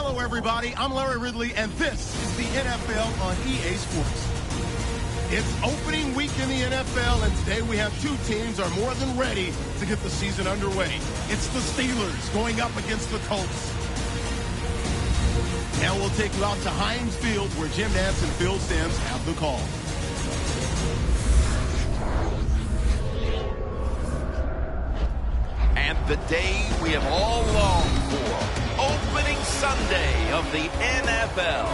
Hello, everybody. I'm Larry Ridley, and this is the NFL on EA Sports. It's opening week in the NFL, and today we have two teams are more than ready to get the season underway. It's the Steelers going up against the Colts. Now we'll take you out to Heinz Field, where Jim Nantz and Phil Simms have the call. And the day we have all longed for, opening Sunday of the NFL.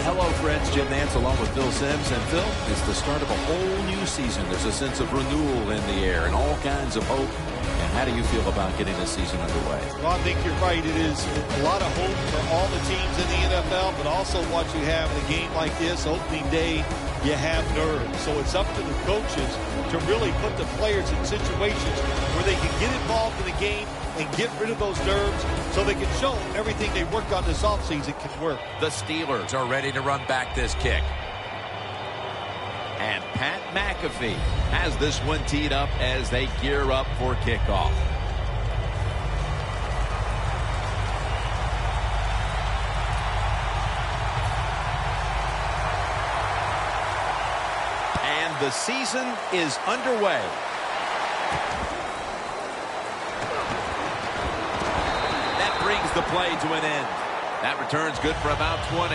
Hello, friends. Jim Nantz along with Phil Simms. And Phil, it's the start of a whole new season. There's a sense of renewal in the air and all kinds of hope. And how do you feel about getting this season underway? Well, I think you're right. It is a lot of hope for all the teams in the NFL, but also what you have in a game like this, opening day, you have nerves. So it's up to the coaches to really put the players in situations where they can get involved in the game and get rid of those nerves so they can show everything they worked on this offseason can work. The Steelers are ready to run back this kick. And Pat McAfee has this one teed up as they gear up for kickoff. And the season is underway. That brings the play to an end. That return's good for about 20.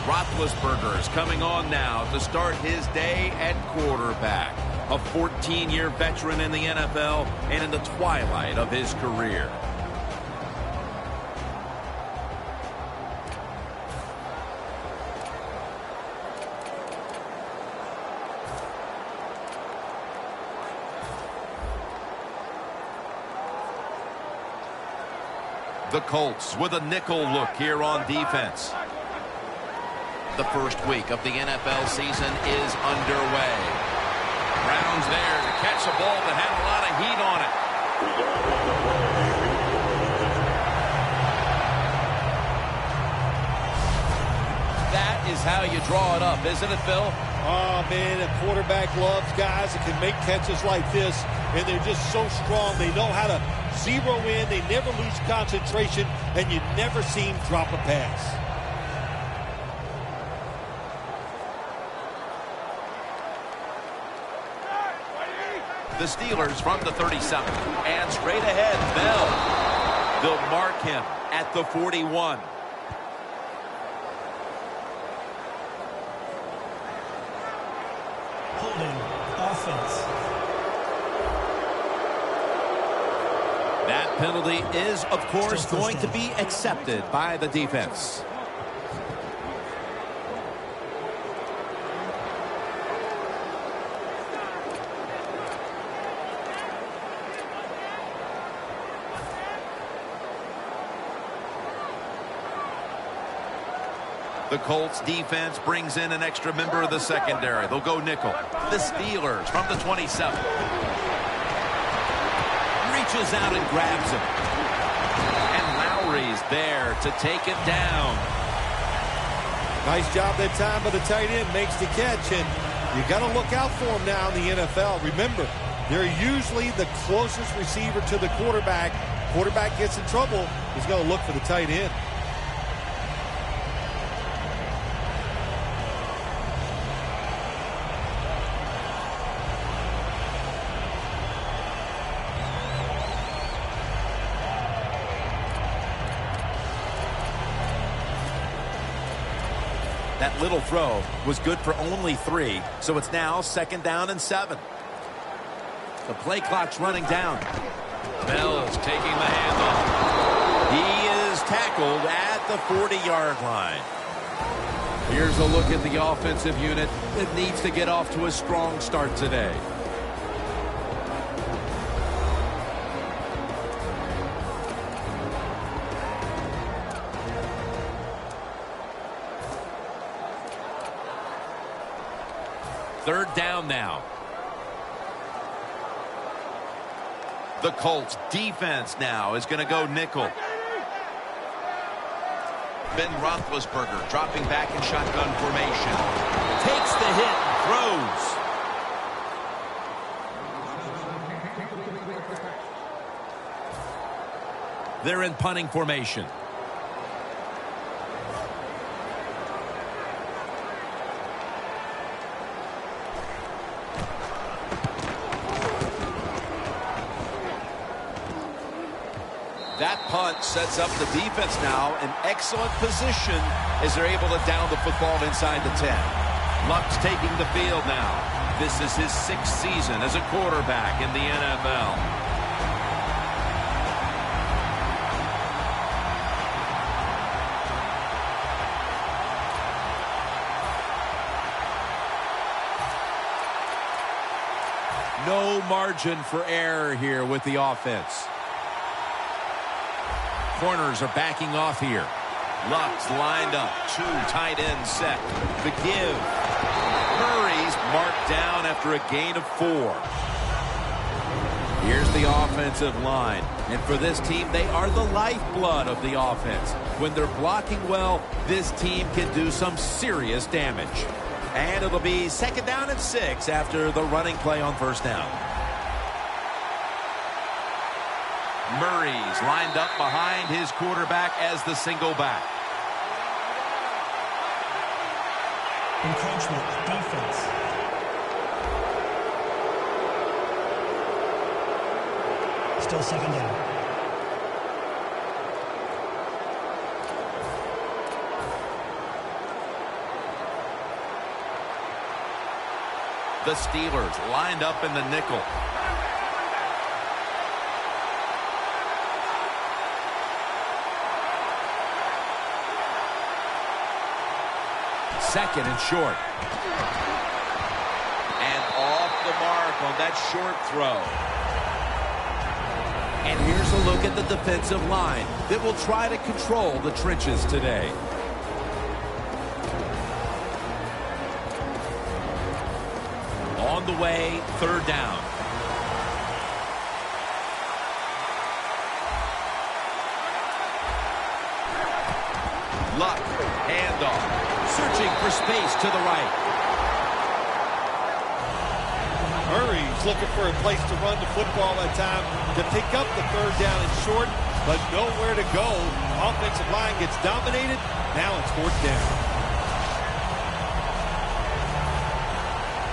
Roethlisberger is coming on now to start his day at quarterback. A 14-year veteran in the NFL and in the twilight of his career. The Colts with a nickel look here on defense. The first week of the NFL season is underway. Brown's there to catch a ball that had a lot of heat on it. That is how you draw it up, isn't it, Phil? Oh, man, a quarterback loves guys that can make catches like this, and they're just so strong. They know how to zero in. They never lose concentration, and you never see him drop a pass. The Steelers from the 37. And straight ahead, Bell. They'll mark him at the 41. Holding offense. That penalty is, of course, going to be accepted by the defense. The Colts defense brings in an extra member of the secondary. They'll go nickel. The Steelers from the 27. Reaches out and grabs him. And Lowry's there to take him down. Nice job that time by the tight end. Makes the catch, and you got to look out for him now in the NFL. Remember, they're usually the closest receiver to the quarterback. Quarterback gets in trouble, he's going to look for the tight end. That little throw was good for only 3, so it's now 2nd down and 7. The play clock's running down. Bell's taking the handoff. He is tackled at the 40-yard line. Here's a look at the offensive unit that needs to get off to a strong start today. Third down now. The Colts defense now is going to go nickel. Ben Roethlisberger dropping back in shotgun formation. Takes the hit and throws. They're in punting formation. That punt sets up the defense now in excellent position as they're able to down the football inside the 10. Luck's taking the field now. This is his 6th season as a quarterback in the NFL. No margin for error here with the offense. Corners are backing off here. Luck's lined up. 2 tight ends set. The give. Murray's marked down after a gain of 4. Here's the offensive line. And for this team, they are the lifeblood of the offense. When they're blocking well, this team can do some serious damage. And it'll be 2nd down and 6 after the running play on 1st down. Murray's lined up behind his quarterback as the single back. Encroachment, defense. Still 2nd down. The Steelers lined up in the nickel. Second and short. And off the mark on that short throw. And here's a look at the defensive line that will try to control the trenches today. On the way, 3rd down. Luck, handoff. Searching for space to the right. Murray's looking for a place to run the football at time to pick up the 3rd down and short, but nowhere to go. Offensive line gets dominated. Now it's 4th down.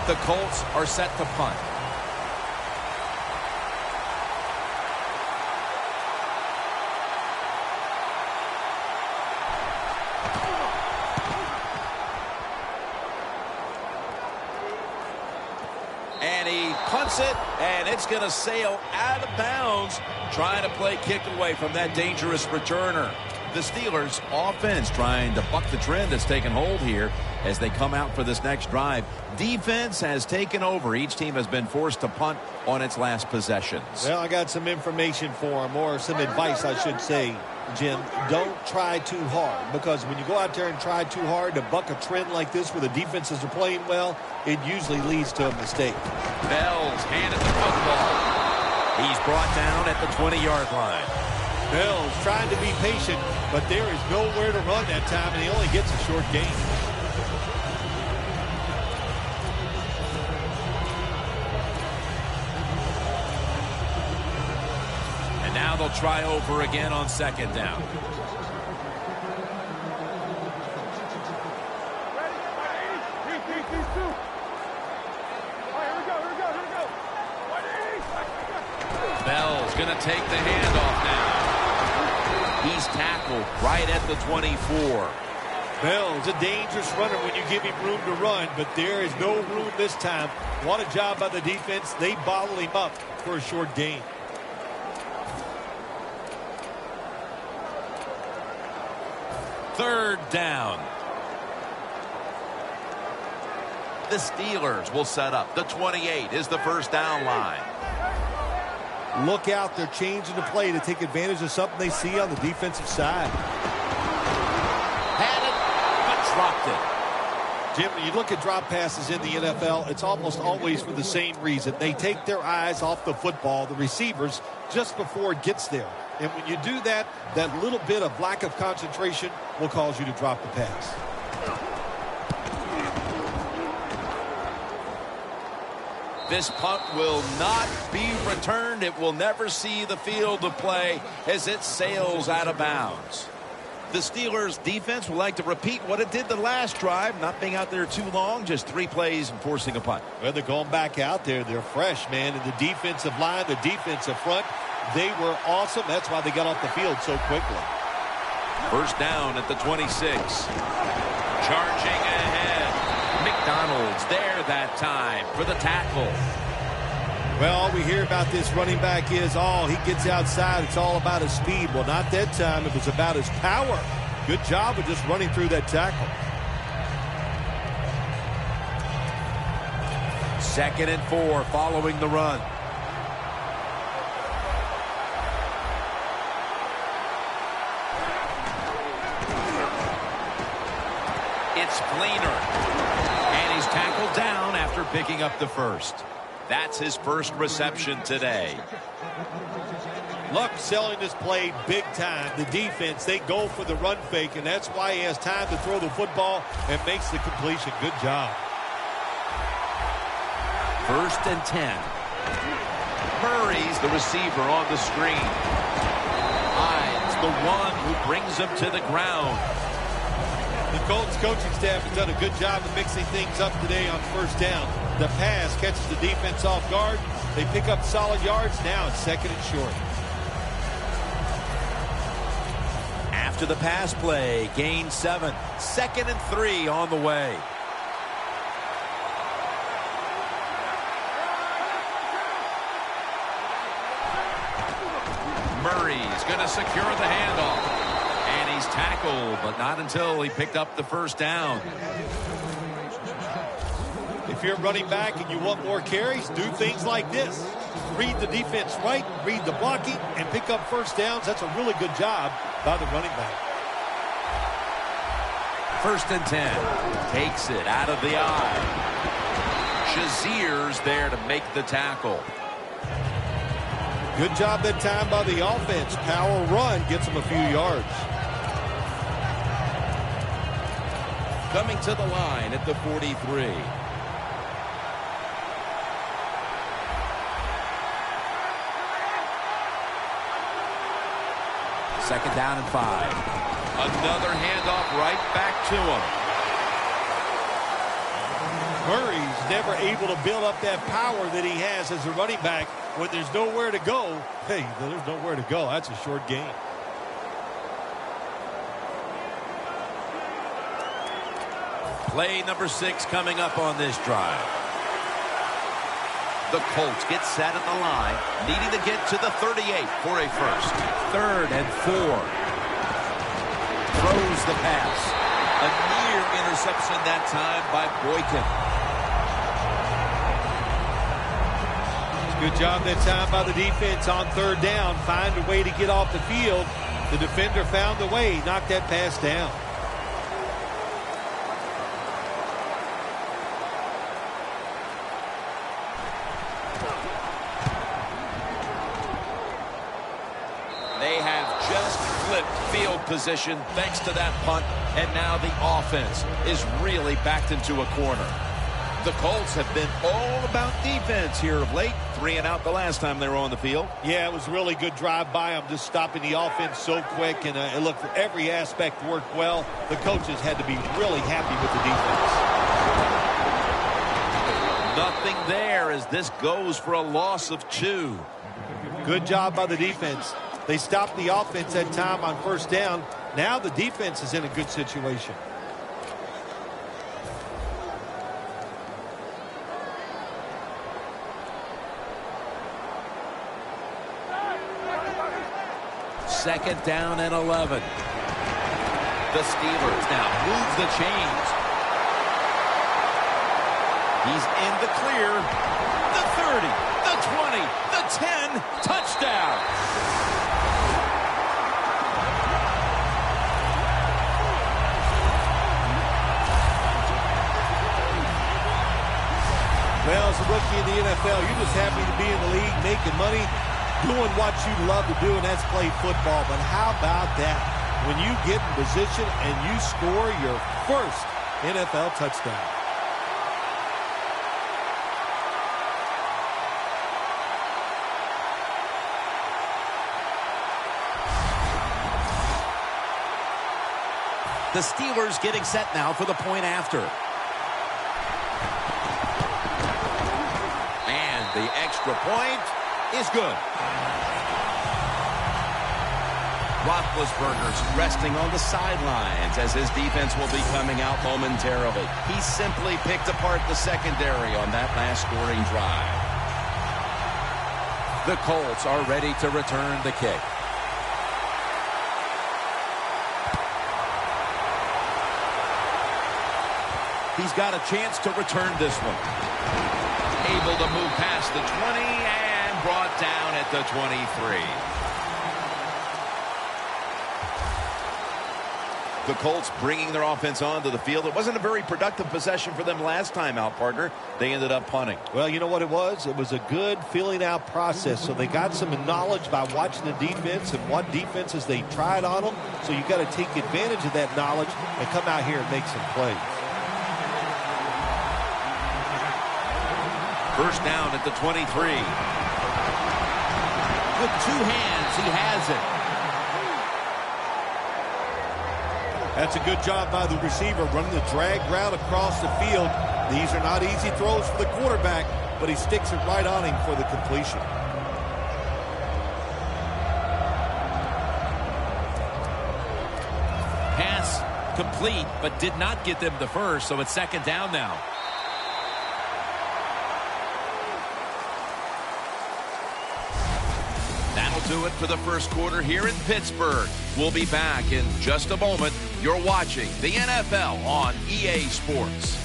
The Colts are set to punt. And he punts it, and it's going to sail out of bounds, trying to play kick away from that dangerous returner. The Steelers' offense trying to buck the trend that's taken hold here as they come out for this next drive. Defense has taken over. Each team has been forced to punt on its last possessions. Well, I got some information for him, or some advice, I should say, Jim. Don't try too hard, because when you go out there and try too hard to buck a trend like this where the defenses are playing well, it usually leads to a mistake. Bell's handed the football. He's brought down at the 20-yard line. Bell's trying to be patient, but there is nowhere to run that time, and he only gets a short gain. And now they'll try over again on 2nd down. Bell's going to take the handoff now. He's tackled right at the 24. Bell's a dangerous runner when you give him room to run, but there is no room this time. What a job by the defense. They bottle him up for a short gain. Third down. The Steelers will set up. The 28 is the first down line. Look out. They're changing the play to take advantage of something they see on the defensive side. Had it, but dropped it. Jim, when you look at drop passes in the NFL, it's almost always for the same reason. They take their eyes off the football, the receivers, just before it gets there. And when you do that, that little bit of lack of concentration will cause you to drop the pass. This punt will not be returned. It will never see the field of play as it sails out of bounds. The Steelers defense would like to repeat what it did the last drive, not being out there too long, just 3 plays and forcing a punt. Well, they're going back out there. They're fresh, man. And the defensive line, the defensive front, they were awesome. That's why they got off the field so quickly. First down at the 26. Charging ahead. McDonald's there that time for the tackle. Well, all we hear about this running back is, he gets outside. It's all about his speed. Well, not that time. It was about his power. Good job of just running through that tackle. 2nd and 4 following the run. It's Fleener. And he's tackled down after picking up the first. That's his first reception today. Luck selling this play big time. The defense, they go for the run fake, and that's why he has time to throw the football and makes the completion. Good job. 1st and 10. Murray's the receiver on the screen. Hyde's the one who brings him to the ground. The Colts coaching staff has done a good job of mixing things up today on first down. The pass catches the defense off guard. They pick up solid yards. Now it's 2nd and short. After the pass play, gain 7. 2nd and 3 on the way. Murray's going to secure the handoff. And he's tackled, but not until he picked up the first down. If you're running back and you want more carries, do things like this. Read the defense right, read the blocking, and pick up first downs. That's a really good job by the running back. 1st and 10. Takes it out of the eye. Shazier's there to make the tackle. Good job that time by the offense. Power run gets them a few yards. Coming to the line at the 43. Second down and 5. Another handoff right back to him. Murray's never able to build up that power that he has as a running back. When there's nowhere to go, hey, there's nowhere to go. That's a short game. Play number 6 coming up on this drive. The Colts get set at the line, needing to get to the 38 for a first. 3rd and 4. Throws the pass. A near interception that time by Boykin. Good job that time by the defense on 3rd down. Find a way to get off the field. The defender found the way, knocked that pass down. They have just flipped field position thanks to that punt, and now the offense is really backed into a corner. The Colts have been all about defense here of late. 3 and out the last time they were on the field. Yeah, it was a really good drive by them, just stopping the offense so quick, and it looked for every aspect worked well. The coaches had to be really happy with the defense. Nothing there as this goes for a loss of 2. Good job by the defense. They stopped the offense that time on 1st down. Now the defense is in a good situation. Second down and 11. The Steelers now move the chains. He's in the clear. The 30, the 20, the 10, touchdown. Well, as a rookie in the NFL, you're just happy to be in the league, making money, doing what you love to do, and that's play football. But how about that? When you get in position and you score your first NFL touchdown. The Steelers getting set now for the point after. And the extra point is good. Roethlisberger's resting on the sidelines as his defense will be coming out momentarily. He simply picked apart the secondary on that last scoring drive. The Colts are ready to return the kick. He's got a chance to return this one. Able to move past the 20 and brought down at the 23. The Colts bringing their offense onto the field. It wasn't a very productive possession for them last time out, partner. They ended up punting. Well, you know what it was? It was a good filling out process. So they got some knowledge by watching the defense and what defenses they tried on them. So you got to take advantage of that knowledge and come out here and make some plays. First down at the 23. With two hands, he has it. That's a good job by the receiver, running the drag route across the field. These are not easy throws for the quarterback, but he sticks it right on him for the completion. Pass complete, but did not get them the first, so it's second down now. That'll do it for the first quarter here in Pittsburgh. We'll be back in just a moment. You're watching the NFL on EA Sports.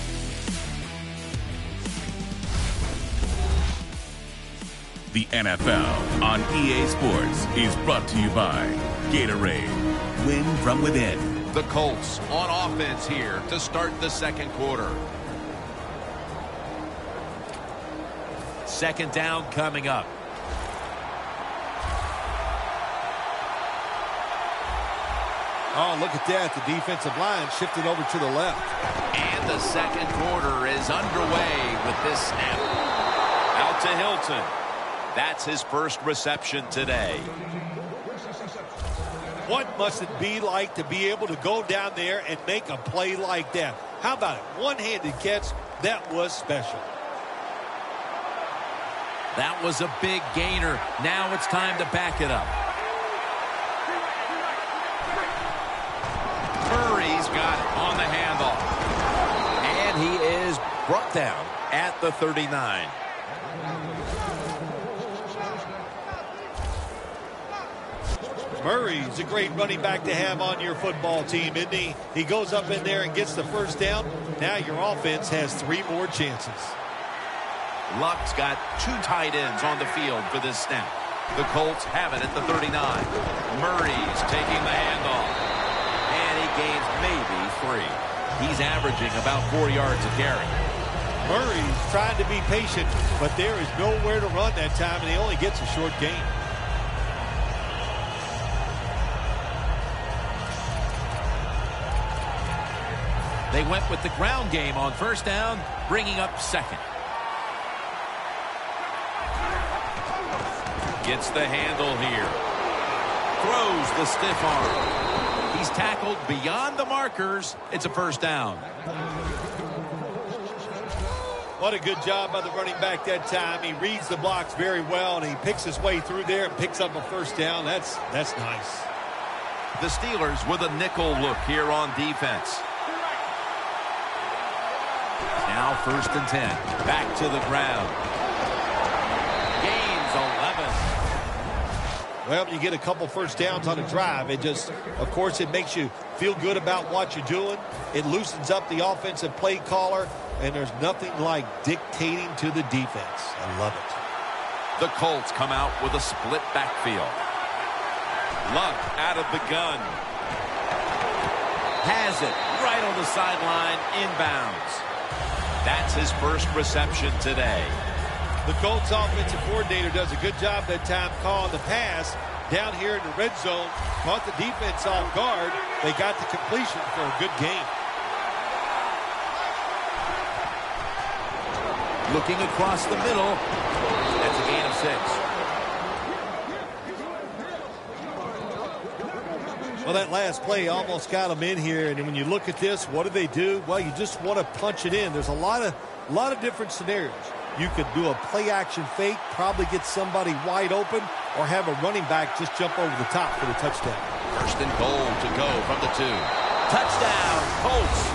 The NFL on EA Sports is brought to you by Gatorade. Win from within. The Colts on offense here to start the second quarter. Second down coming up. Oh, look at that. The defensive line shifted over to the left. And the second quarter is underway with this snap. Out to Hilton. That's his first reception today. What must it be like to be able to go down there and make a play like that? How about it? One-handed catch. That was special. That was a big gainer. Now it's time to back it up. Murray's got it on the handoff. And he is brought down at the 39. Murray's a great running back to have on your football team, isn't he? He goes up in there and gets the first down. Now your offense has 3 more chances. Luck's got 2 tight ends on the field for this snap. The Colts have it at the 39. Murray's taking the handoff. And he gains maybe 3. He's averaging about 4 yards a carry. Murray's trying to be patient, but there is nowhere to run that time, and he only gets a short gain. They went with the ground game on first down, bringing up second. Gets the handle here. Throws the stiff arm. He's tackled beyond the markers. It's a first down. What a good job by the running back that time. He reads the blocks very well, and he picks his way through there and picks up a first down. That's nice. The Steelers with a nickel look here on defense. Now first and 10. Back to the ground. Gains 11. Well, you get a couple first downs on a drive. It just, of course, it makes you feel good about what you're doing. It loosens up the offensive play caller, and there's nothing like dictating to the defense. I love it. The Colts come out with a split backfield. Luck out of the gun. Has it right on the sideline, inbounds. That's his first reception today. The Colts offensive coordinator does a good job that time calling the pass down here in the red zone. Caught the defense off guard. They got the completion for a good game. Looking across the middle. That's a gain of 6. Well, that last play almost got them in here, and when you look at this, what do? Well, you just want to punch it in. There's a lot of different scenarios. You could do a play-action fake, probably get somebody wide open, or have a running back just jump over the top for the touchdown. First and goal to go from the 2. Touchdown, Colts.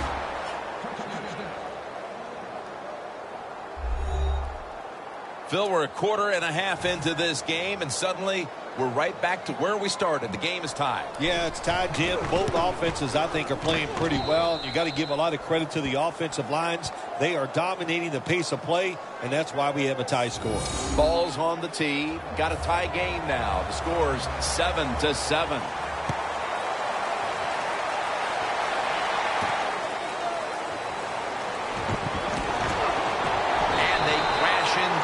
Phil, we're a quarter and a half into this game, and suddenly we're right back to where we started. The game is tied. Yeah, it's tied, Jim. Both offenses, I think, are playing pretty well, and you got to give a lot of credit to the offensive lines. They are dominating the pace of play, and that's why we have a tie score. Ball's on the tee. Got a tie game now. The score's 7-7.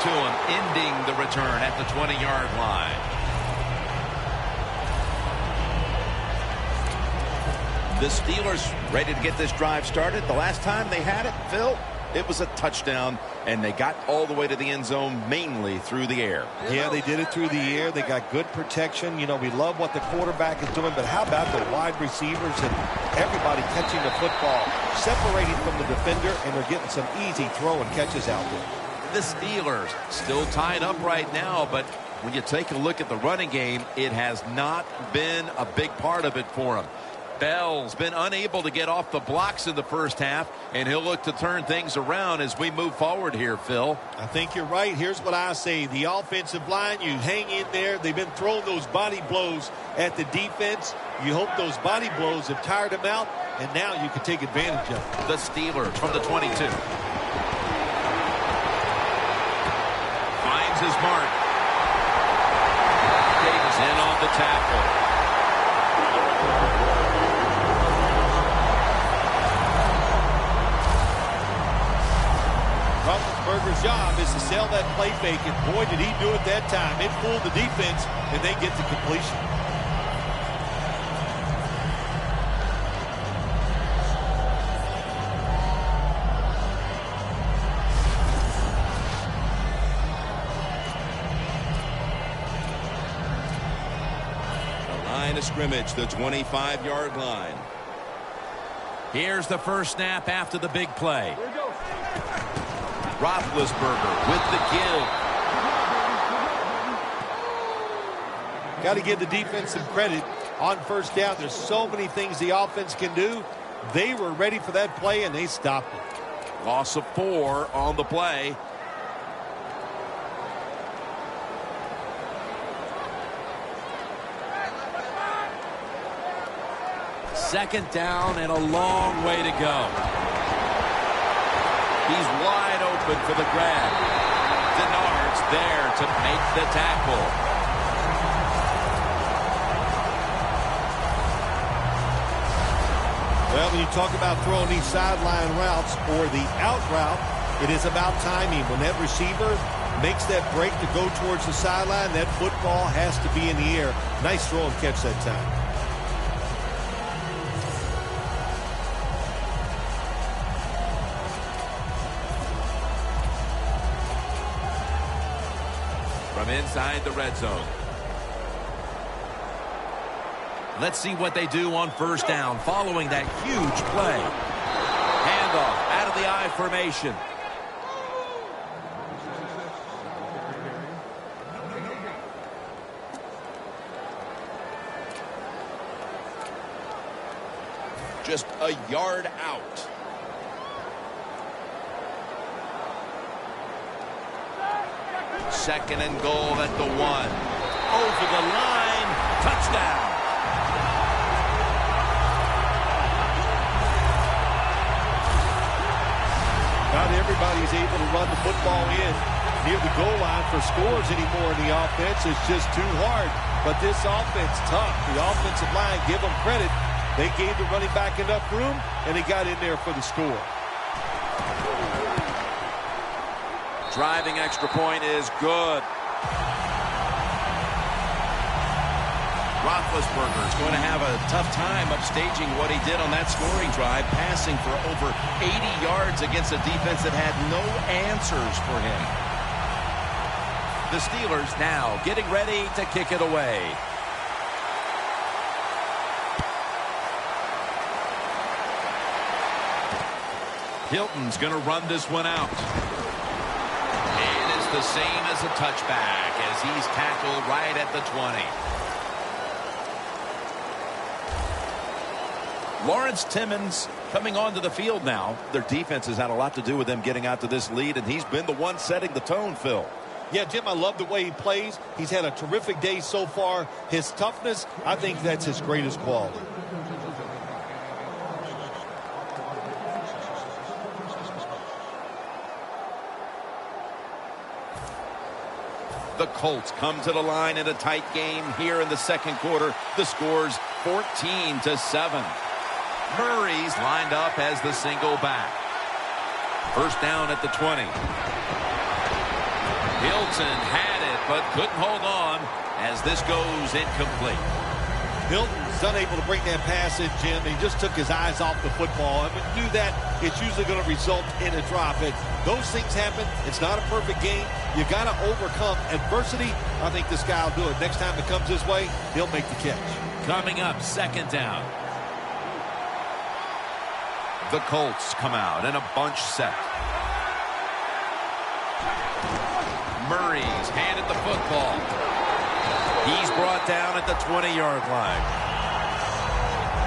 To him, ending the return at the 20-yard line. The Steelers ready to get this drive started. The last time they had it, Phil, it was a touchdown, and they got all the way to the end zone mainly through the air. Yeah, they did it through the air. They got good protection. You know, we love what the quarterback is doing, but how about the wide receivers and everybody catching the football, separating from the defender, and they're getting some easy throw and catches out there. The Steelers still tied up right now, but when you take a look at the running game, it has not been a big part of it for him. Bell's been unable to get off the blocks in the first half, and he'll look to turn things around as we move forward here, Phil. I think you're right. Here's what I say. The offensive line, you hang in there. They've been throwing those body blows at the defense. You hope those body blows have tired them out, and now you can take advantage of it. The Steelers from the 22. His mark. Davis in on the tackle. Roethlisberger's job is to sell that play fake, and boy, did he do it that time. It fooled the defense, and they get the completion. Scrimmage, the 25-yard line. Here's the first snap after the big play. Roethlisberger with the give. Got to give the defense some credit on first down. There's so many things the offense can do. They were ready for that play, and they stopped it. Loss of 4 on the play. Second down and a long way to go. He's wide open for the grab. Denard's there to make the tackle. Well, when you talk about throwing these sideline routes or the out route, it is about timing. When that receiver makes that break to go towards the sideline, that football has to be in the air. Nice throw and catch that time. From inside the red zone. Let's see what they do on first down following that huge play. Handoff out of the I formation. Just a yard out. Second and goal at the 1. Over the line. Touchdown. Not everybody's able to run the football in near the goal line for scores anymore in the offense. It's just too hard. But this offense, tough. The offensive line, give them credit. They gave the running back enough room, and he got in there for the score. Driving extra point is good. Roethlisberger is going to have a tough time upstaging what he did on that scoring drive, passing for over 80 yards against a defense that had no answers for him. The Steelers now getting ready to kick it away. Hilton's going to run this one out. And it's the same as a touchback as he's tackled right at the 20. Lawrence Timmons coming onto the field now. Their defense has had a lot to do with them getting out to this lead, and he's been the one setting the tone, Phil. Yeah, Jim, I love the way he plays. He's had a terrific day so far. His toughness, I think that's his greatest quality. The Colts come to the line in a tight game here in the second quarter. The score's 14-7. Murray's lined up as the single back. First down at the 20. Hilton had it, but couldn't hold on as this goes incomplete. Hilton's unable to bring that pass in, Jim. He just took his eyes off the football. And when you do that, it's usually going to result in a drop. Those things happen. It's not a perfect game. You got to overcome adversity. I think this guy will do it. Next time it comes his way, he'll make the catch. Coming up, second down. The Colts come out in a bunch set. Murray's handed the football. He's brought down at the 20-yard line.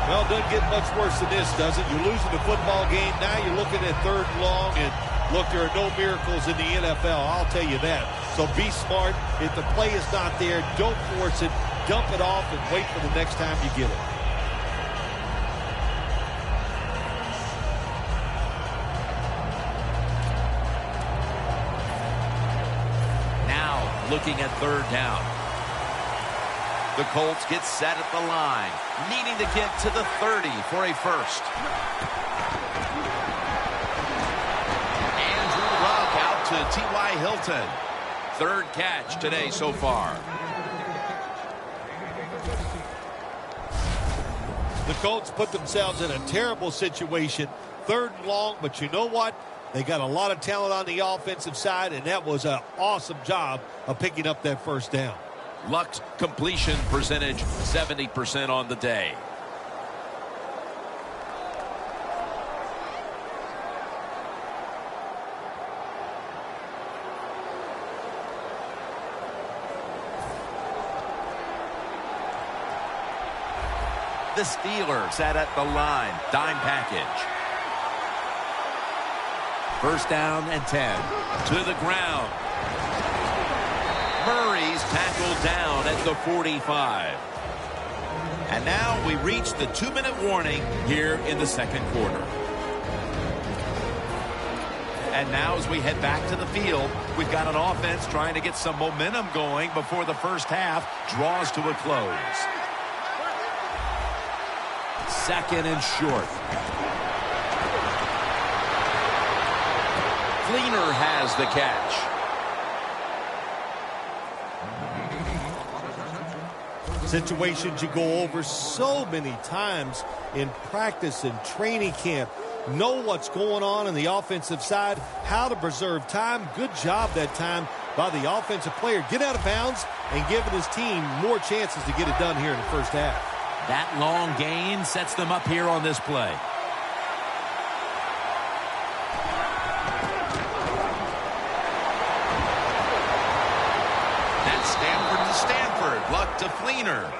Well, it doesn't get much worse than this, does it? You're losing the football game. Now you're looking at third and long. And, look, there are no miracles in the NFL. I'll tell you that. So be smart. If the play is not there, don't force it. Dump it off and wait for the next time you get it. Looking at third down. The Colts get set at the line, needing to get to the 30 for a first. Andrew Luck out to T.Y. Hilton. Third catch today so far. The Colts put themselves in a terrible situation. Third and long, but you know what? They got a lot of talent on the offensive side, and that was an awesome job of picking up that first down. Luck's completion percentage, 70% on the day. The Steelers sat at the line, dime package. First down and 10. To the ground. Murray's tackled down at the 45. And now we reach the 2-minute warning here in the second quarter. And now as we head back to the field, we've got an offense trying to get some momentum going before the first half draws to a close. Second and short. Fleener has the catch. Situations you go over so many times in practice and training camp. Know what's going on the offensive side, how to preserve time. Good job that time by the offensive player. Get out of bounds and giving his team more chances to get it done here in the first half. That long gain sets them up here on this play. Luck to Fleener.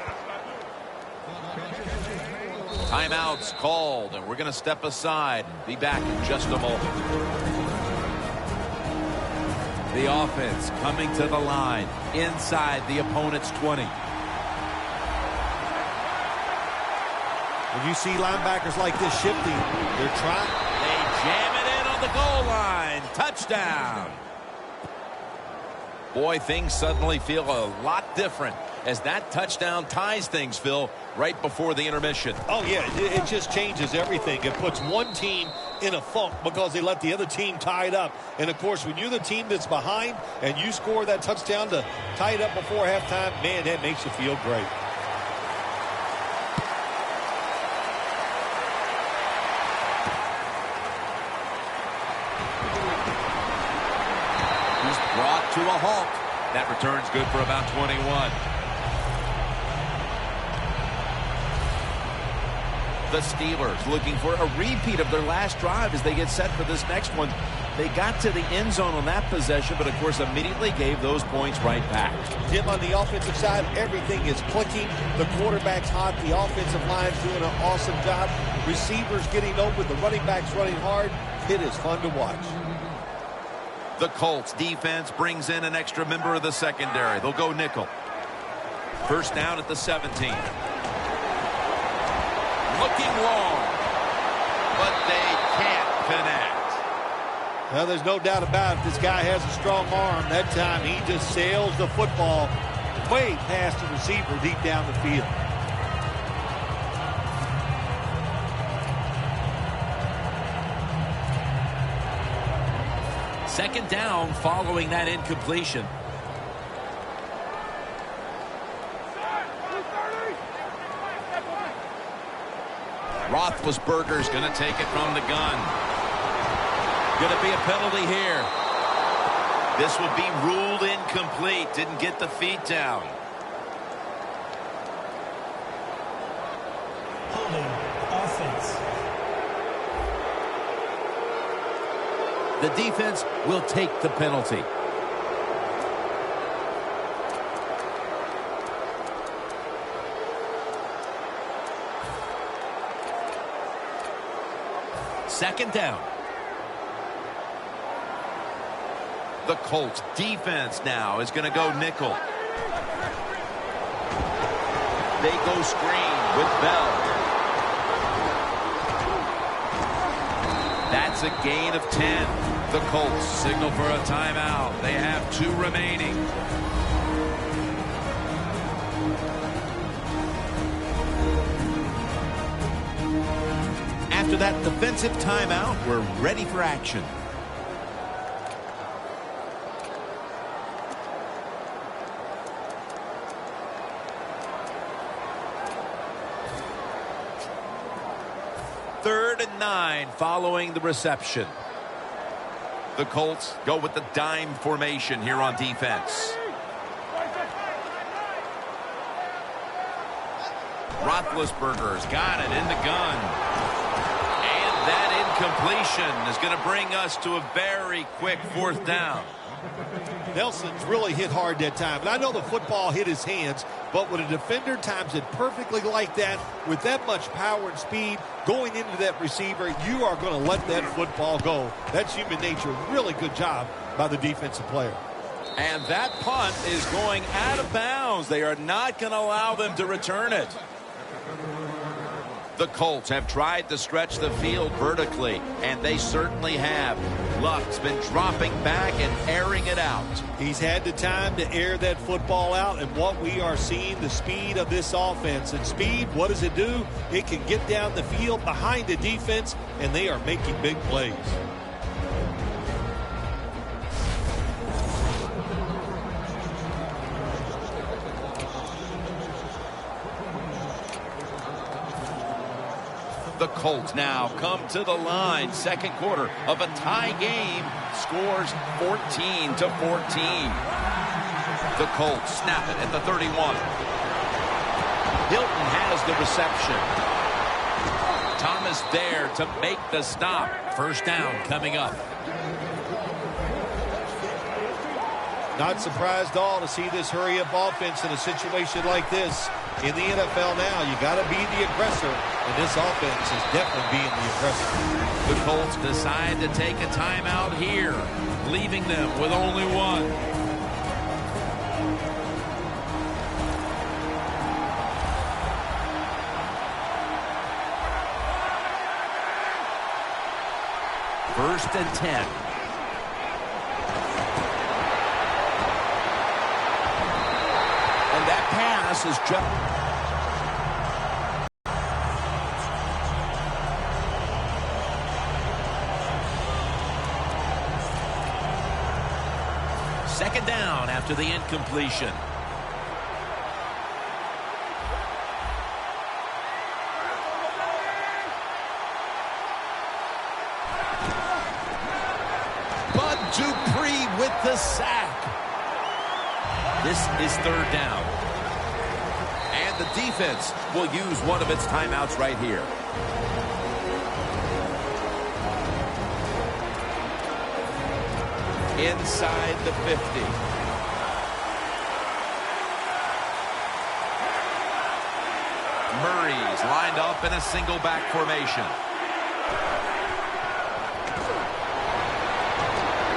Timeout's called, and we're going to step aside. Be back in just a moment. The offense coming to the line inside the opponent's 20. When you see linebackers like this shifting, they're trying. They jam it in on the goal line. Touchdown. Boy, things suddenly feel a lot different as that touchdown ties things, Phil, right before the intermission. Oh, yeah, it just changes everything. It puts one team in a funk because they let the other team tie it up. And, of course, when you're the team that's behind and you score that touchdown to tie it up before halftime, man, that makes you feel great. He's brought to a halt. That return's good for about 21. The Steelers looking for a repeat of their last drive as they get set for this next one. They got to the end zone on that possession, but of course immediately gave those points right back. Jim, on the offensive side, everything is clicking. The quarterback's hot. The offensive line's doing an awesome job. Receivers getting open. The running backs running hard. It is fun to watch. The Colts defense brings in an extra member of the secondary. They'll go nickel. First down at the 17. Looking long, but they can't connect. Well, there's no doubt about it. This guy has a strong arm. That time he just sails the football way past the receiver deep down the field. Second down following that incompletion. Roethlisberger's going to take it from the gun. Going to be a penalty here. This will be ruled incomplete. Didn't get the feet down. Holding offense. The defense will take the penalty. Second down. The Colts defense now is going to go nickel. They go screen with Bell. That's a gain of 10. The Colts signal for a timeout. They have 2 remaining. After that defensive timeout, we're ready for action. Third and 9 following the reception. The Colts go with the dime formation here on defense. Roethlisberger's got it in the gun. And that incompletion is going to bring us to a very quick fourth down. Nelson's really hit hard that time. And I know the football hit his hands, but when a defender times it perfectly like that, with that much power and speed going into that receiver, you are going to let that football go. That's human nature. Really good job by the defensive player. And that punt is going out of bounds. They are not going to allow them to return it. The Colts have tried to stretch the field vertically, and they certainly have. Luck's been dropping back and airing it out. He's had the time to air that football out, and what we are seeing, the speed of this offense. And speed, what does it do? It can get down the field behind the defense, and they are making big plays. The Colts now come to the line. Second quarter of a tie game. Scores 14-14. The Colts snap it at the 31. Hilton has the reception. Thomas there to make the stop. First down coming up. Not surprised at all to see this hurry-up offense in a situation like this. In the NFL now, you got to be the aggressor, and this offense is definitely being the aggressor. The Colts decide to take a timeout here, leaving them with only one. First and 10. That pass is just... Second down after the incompletion. Bud Dupree with the sack. This is third down. And the defense will use one of its timeouts right here. Inside the 50. Murray's lined up in a single back formation.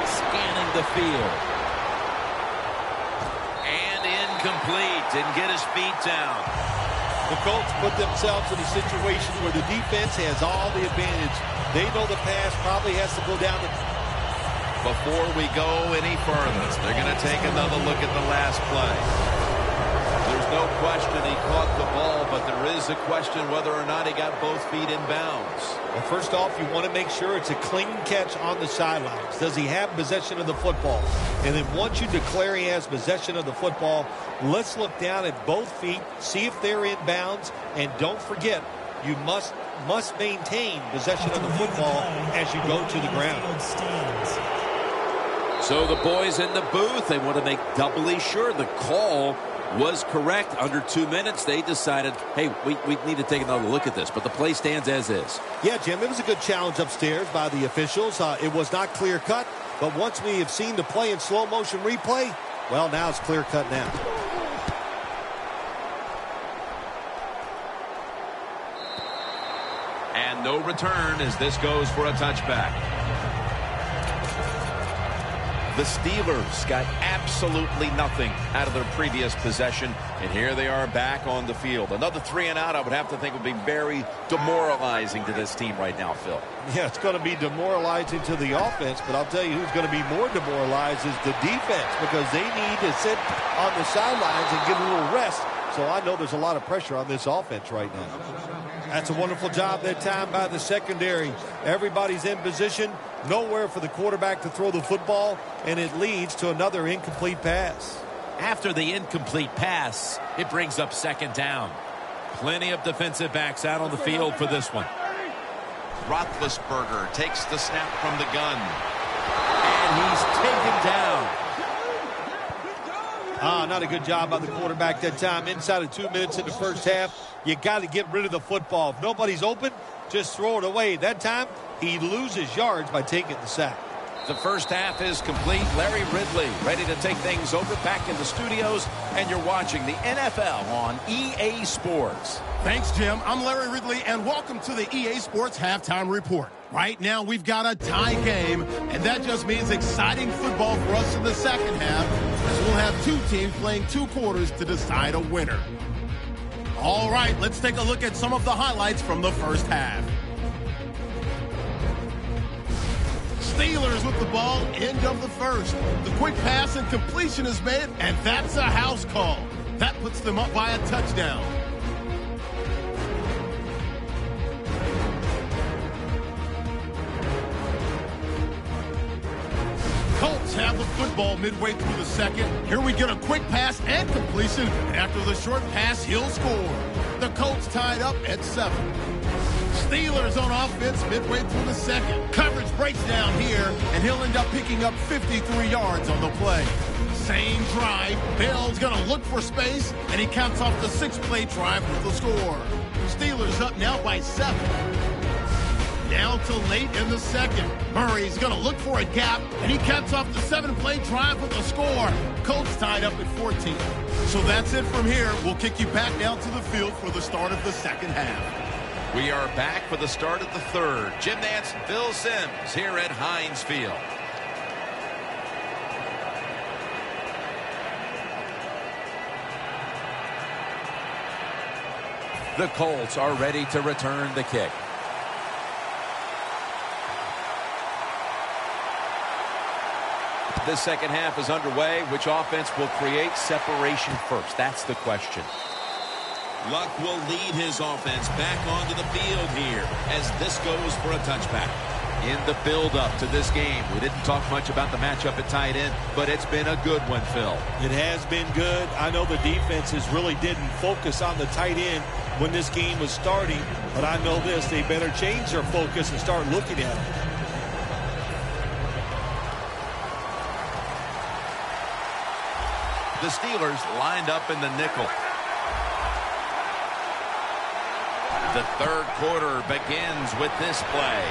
Scanning the field. And incomplete. Didn't get his feet down. The Colts put themselves in a situation where the defense has all the advantage. They know the pass probably has to go down the... Before we go any further, they're going to take another look at the last play. There's no question he caught the ball, but there is a question whether or not he got both feet in bounds. Well, first off, you want to make sure it's a clean catch on the sidelines. Does he have possession of the football? And then once you declare he has possession of the football, let's look down at both feet, see if they're in bounds, and don't forget, you must maintain possession of the football as you go to the ground. So the boys in the booth, they want to make doubly sure the call was correct. Under 2 minutes, they decided, hey, we need to take another look at this. But the play stands as is. Yeah, Jim, it was a good challenge upstairs by the officials. It was not clear-cut, but once we have seen the play in slow-motion replay, well, now it's clear-cut now. And no return as this goes for a touchback. The Steelers got absolutely nothing out of their previous possession, and here they are back on the field. Another 3 and out, I would have to think, would be very demoralizing to this team right now, Phil. Yeah, it's going to be demoralizing to the offense, but I'll tell you who's going to be more demoralized is the defense, because they need to sit on the sidelines and get a little rest. So I know there's a lot of pressure on this offense right now. That's a wonderful job that time by the secondary. Everybody's in position. Nowhere for the quarterback to throw the football, and it leads to another incomplete pass. After the incomplete pass, it brings up second down. Plenty of defensive backs out on the field for this one. Roethlisberger takes the snap from the gun. And he's taken down. Not a good job by the quarterback that time. Inside of 2 minutes in the first half, you got to get rid of the football. If nobody's open, just throw it away. That time, he loses yards by taking the sack. The first half is complete. Larry Ridley ready to take things over back in the studios, and you're watching the NFL on EA Sports. Thanks, Jim. I'm Larry Ridley, and welcome to the EA Sports Halftime Report. Right now, we've got a tie game, and that just means exciting football for us in the second half, as we'll have two teams playing 2 quarters to decide a winner. All right, let's take a look at some of the highlights from the first half. Steelers with the ball, end of the first. The quick pass and completion is made, and that's a house call. That puts them up by a touchdown. Colts have the football midway through the second. Here we get a quick pass and completion. After the short pass, he'll score. The Colts tied up at 7. Steelers on offense midway through the second. Coverage breaks down here, and he'll end up picking up 53 yards on the play. Same drive. Bell's going to look for space, and he caps off the 6-play drive with the score. Steelers up now by 7. Down to late in the second. Murray's going to look for a gap, and he caps off the 7-play drive with a score. Colts tied up at 14. So that's it from here. We'll kick you back down to the field for the start of the second half. We are back for the start of the third. Jim Nantz and Phil Simms here at Heinz Field. The Colts are ready to return the kick. The second half is underway. Which offense will create separation first? That's the question. Luck will lead his offense back onto the field here as this goes for a touchback. In the build-up to this game, we didn't talk much about the matchup at tight end, but it's been a good one, Phil. It has been good. I know the defenses really didn't focus on the tight end when this game was starting, but I know this, they better change their focus and start looking at it. The Steelers lined up in the nickel. The third quarter begins with this play.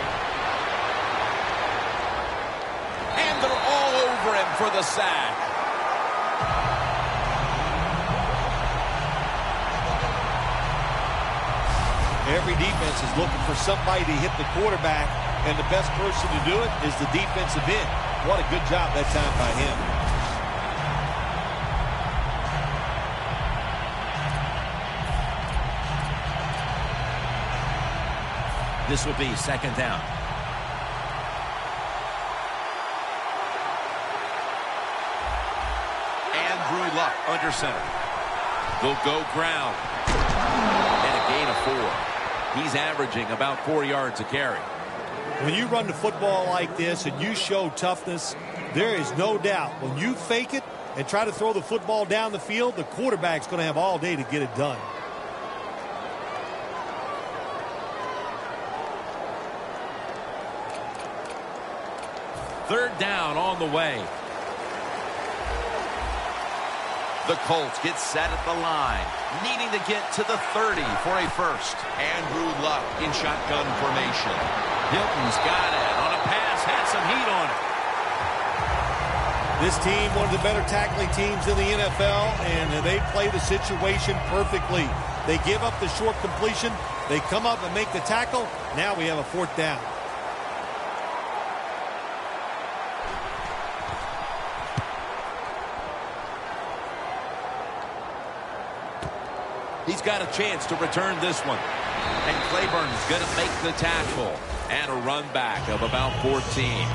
And they're all over him for the sack. Every defense is looking for somebody to hit the quarterback, and the best person to do it is the defensive end. What a good job that time by him. This will be second down. Andrew Luck under center. They'll go ground. And a gain of 4. He's averaging about 4 yards a carry. When you run the football like this and you show toughness, there is no doubt when you fake it and try to throw the football down the field, the quarterback's going to have all day to get it done. Third down on the way. The Colts get set at the line, needing to get to the 30 for a first. Andrew Luck in shotgun formation. Hilton's got it on a pass, had some heat on it. This team, one of the better tackling teams in the NFL, and they play the situation perfectly. They give up the short completion. They come up and make the tackle. Now we have a fourth down. He's got a chance to return this one. And Claiborne's going to make the tackle. And a run back of about 14.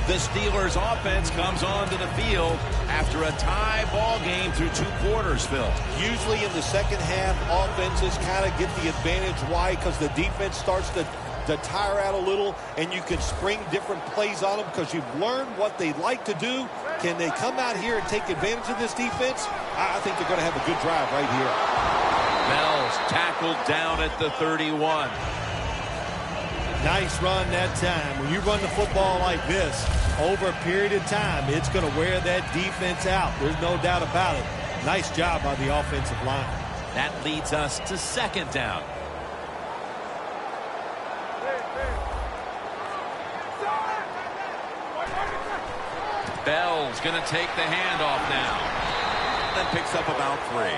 The Steelers offense comes onto the field after a tie ball game through 2 quarters, Phil. Usually in the second half, offenses kind of get the advantage. Why? Because the defense starts to tire out a little, and you can spring different plays on them because you've learned what they like to do. Can they come out here and take advantage of this defense? I think they're going to have a good drive right here. Bell's tackled down at the 31. Nice run that time. When you run the football like this, over a period of time, it's going to wear that defense out. There's no doubt about it. Nice job by the offensive line. That leads us to second down. Bell's going to take the handoff now. And picks up about 3.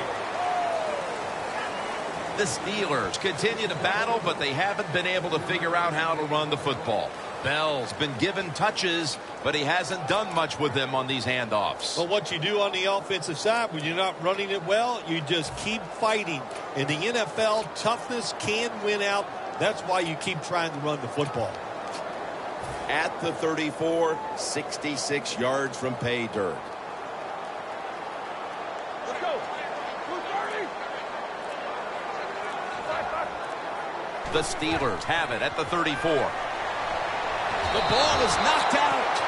The Steelers continue to battle, but they haven't been able to figure out how to run the football. Bell's been given touches, but he hasn't done much with them on these handoffs. Well, what you do on the offensive side when you're not running it well, you just keep fighting. In the NFL, toughness can win out. That's why you keep trying to run the football. At the 34, 66 yards from pay dirt. Let's go. The Steelers have it at the 34. The ball is knocked out.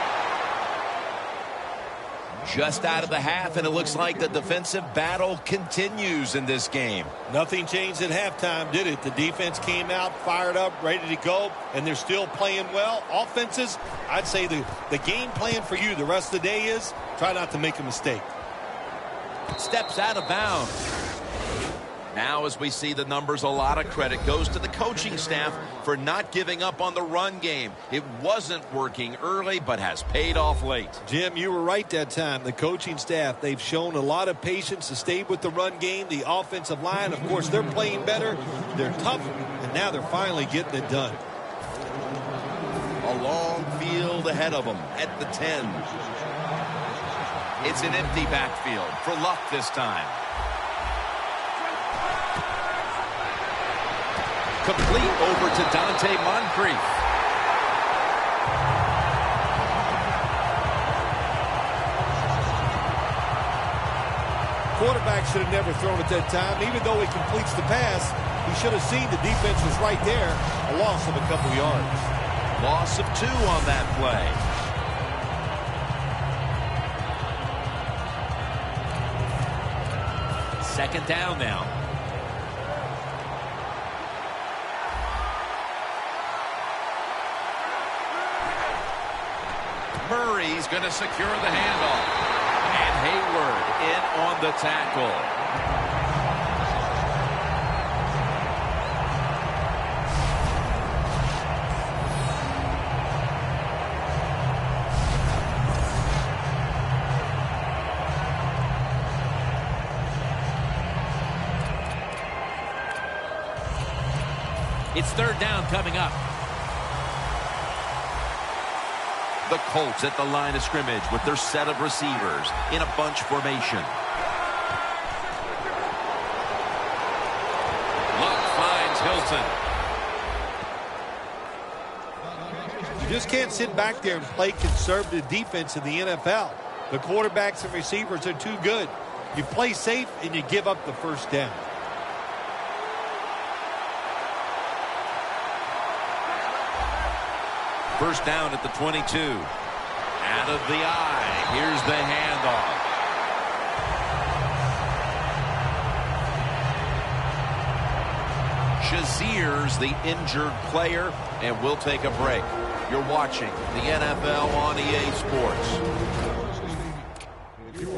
Just out of the half, and it looks like the defensive battle continues in this game. Nothing changed at halftime, did it? The defense came out, fired up, ready to go, and they're still playing well. Offenses, I'd say the game plan for you the rest of the day is try not to make a mistake. Steps out of bounds. Now, as we see the numbers, a lot of credit goes to the coaching staff for not giving up on the run game. It wasn't working early, but has paid off late. Jim, you were right that time. The coaching staff, they've shown a lot of patience to stay with the run game. The offensive line, of course, they're playing better. They're tough, and now they're finally getting it done. A long field ahead of them at the 10. It's an empty backfield for Luck this time. Complete over to Dante Moncrief. Quarterback should have never thrown at that time. Even though he completes the pass, he should have seen the defense was right there. A loss of a couple yards. Loss of 2 on that play. Second down now. Murray's going to secure the handoff. And Hayward in on the tackle. It's third down coming up. The Colts at the line of scrimmage with their set of receivers in a bunch formation. Luck finds Hilton. You just can't sit back there and play conservative defense in the NFL. The quarterbacks and receivers are too good. You play safe and you give up the first down. First down at the 22. Out of the eye. Here's the handoff. Shazier's the injured player, and we'll take a break. You're watching the NFL on EA Sports.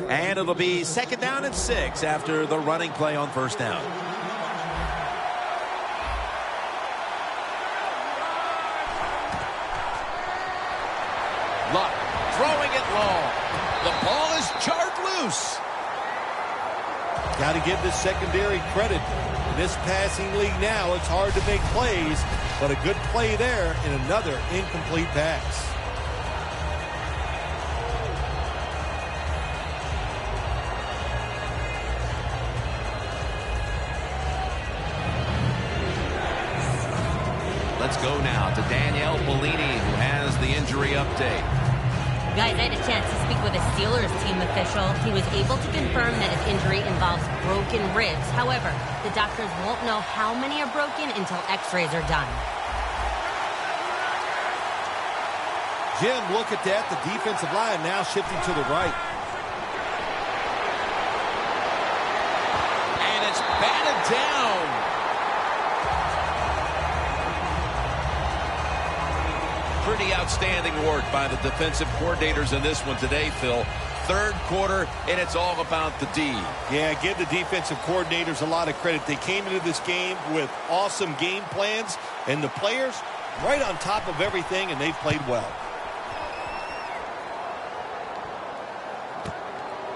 And it'll be second down and 6 after the running play on first down. Luck throwing it long. The ball is jarred loose. Got to give this secondary credit. In this passing league now, it's hard to make plays, but a good play there and another incomplete pass. Let's go now to Danielle Bellini, who has the injury update. Guys, I had a chance to speak with a Steelers team official. He was able to confirm that his injury involves broken ribs. However, the doctors won't know how many are broken until x-rays are done. Jim, look at that. The defensive line now shifting to the right. And it's batted down. Pretty outstanding work by the defensive coordinators in this one today, Phil. Third quarter, and it's all about the D. Yeah, give the defensive coordinators a lot of credit. They came into this game with awesome game plans, and the players right on top of everything, and they've played well.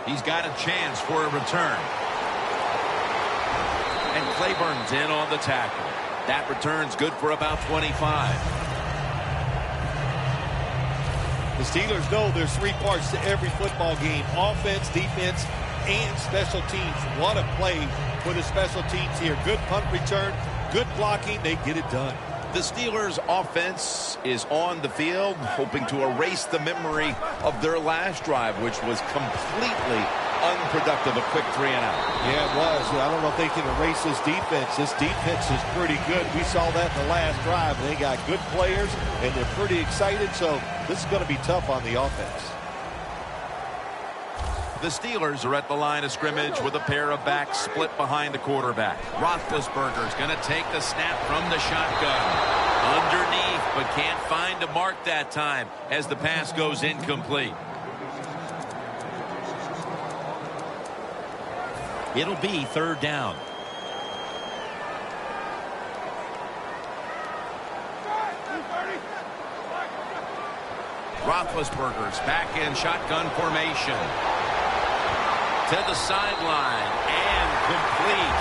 He's got a chance for a return. And Claiborne's in on the tackle. That return's good for about 25. The Steelers know there's three parts to every football game: offense, defense, and special teams. What a play for the special teams here. Good punt return, good blocking. They get it done. The Steelers' offense is on the field, hoping to erase the memory of their last drive, which was completely unproductive. A quick 3 and out. Yeah, it was. I don't know if they can erase this defense. This defense is pretty good. We saw that in the last drive. They got good players, and they're pretty excited, so this is going to be tough on the offense. The Steelers are at the line of scrimmage with a pair of backs split behind the quarterback. Roethlisberger's going to take the snap from the shotgun. Underneath, but can't find a mark that time as the pass goes incomplete. It'll be third down. Roethlisberger's back in shotgun formation. To the sideline and complete.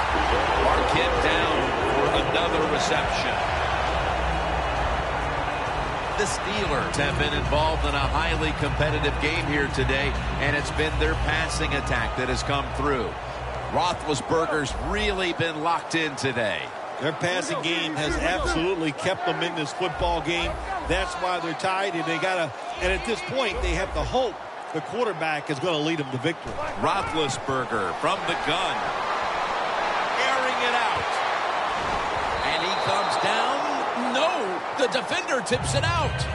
Marquette down for another reception. The Steelers have been involved in a highly competitive game here today, and it's been their passing attack that has come through. Roethlisberger's really been locked in today. Their passing game has absolutely kept them in this football game. That's why they're tied, and and at this point, they have to hope the quarterback is going to lead them to victory. Roethlisberger from the gun, airing it out, and he comes down. No, the defender tips it out.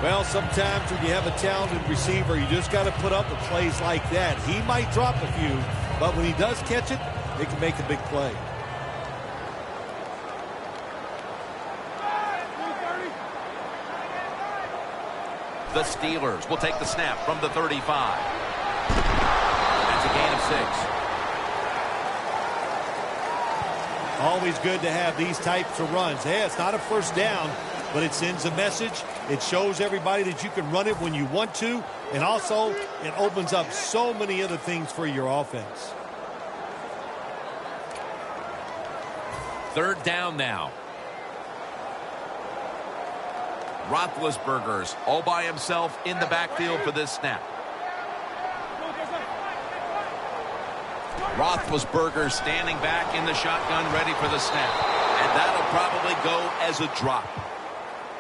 Well, sometimes when you have a talented receiver, you just got to put up with plays like that. He might drop a few, but when he does catch it, they can make a big play. The Steelers will take the snap from the 35. That's a gain of 6. Always good to have these types of runs. Yeah, it's not a first down, but it sends a message. It shows everybody that you can run it when you want to, and also it opens up so many other things for your offense. Third down now. Roethlisberger's all by himself in the backfield for this snap. Roethlisberger standing back in the shotgun, ready for the snap. And that'll probably go as a drop.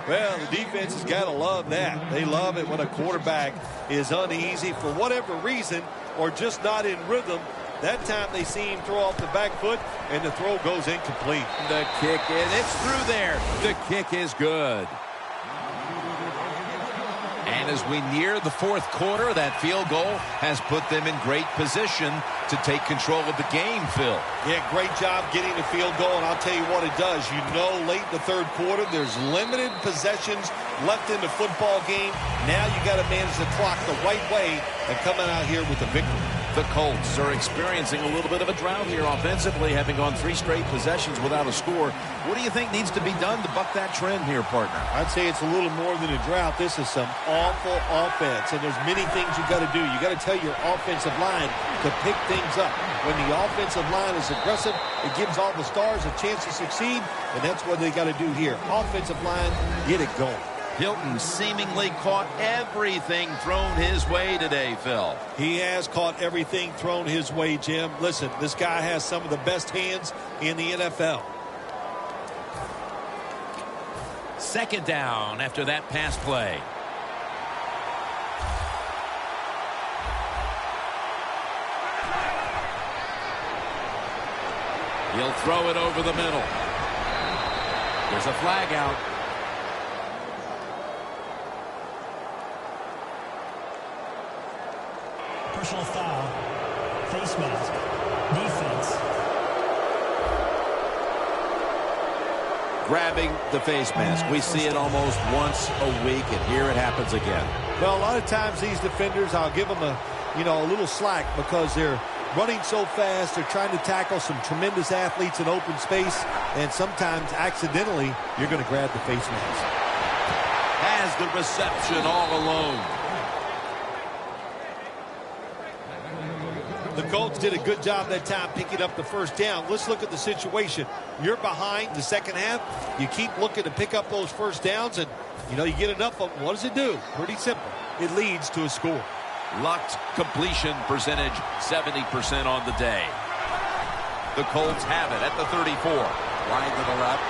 Well, the defense has got to love that. They love it when a quarterback is uneasy for whatever reason or just not in rhythm. That time they see him throw off the back foot, and the throw goes incomplete. The kick, and it's through there. The kick is good. And as we near the fourth quarter, that field goal has put them in great position to take control of the game, Phil. Yeah, great job getting the field goal, and I'll tell you what it does. You know, late in the third quarter, there's limited possessions left in the football game. Now you got to manage the clock the right way and coming out here with the victory. The Colts are experiencing a little bit of a drought here offensively, having gone 3 straight possessions without a score. What do you think needs to be done to buck that trend here, partner? I'd say it's a little more than a drought. This is some awful offense, and there's many things you got to do. You got to tell your offensive line to pick things up. When the offensive line is aggressive, it gives all the stars a chance to succeed, and that's what they got to do here. Offensive line, get it going. Hilton seemingly caught everything thrown his way today, Phil. He has caught everything thrown his way, Jim. Listen, this guy has some of the best hands in the NFL. Second down after that pass play. He'll throw it over the middle. There's a flag out. Personal foul. Face mask. Defense. Grabbing the face mask. We see it almost once a week, and here it happens again. Well, a lot of times these defenders, I'll give them a little slack because they're running so fast. They're trying to tackle some tremendous athletes in open space, and sometimes accidentally you're going to grab the face mask. Has the reception all alone. The Colts did a good job that time picking up the first down. Let's look at the situation. You're behind the second half. You keep looking to pick up those first downs, and, you get enough of them. What does it do? Pretty simple. It leads to a score. Lucked completion percentage, 70% on the day. The Colts have it at the 34. Wide to the left.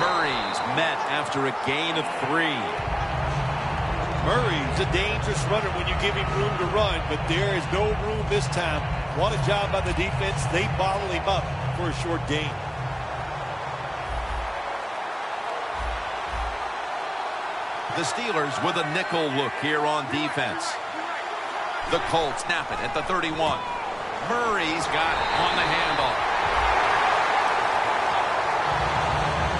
Murray's met after a gain of 3. Murray's a dangerous runner when you give him room to run, but there is no room this time. What a job by the defense. They bottle him up for a short gain. The Steelers with a nickel look here on defense. The Colts snap it at the 31. Murray's got it on the handoff.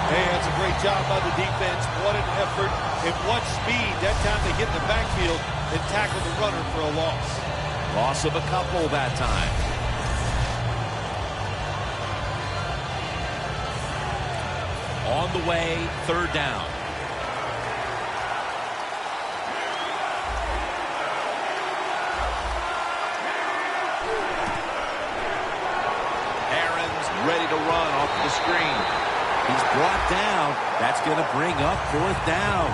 Hey, that's a great job by the defense. What an effort and what speed. That time they get in the backfield and tackle the runner for a loss. Loss of a couple that time. On the way, third down. Aaron's ready to run off the screen. He's brought down. That's going to bring up fourth down.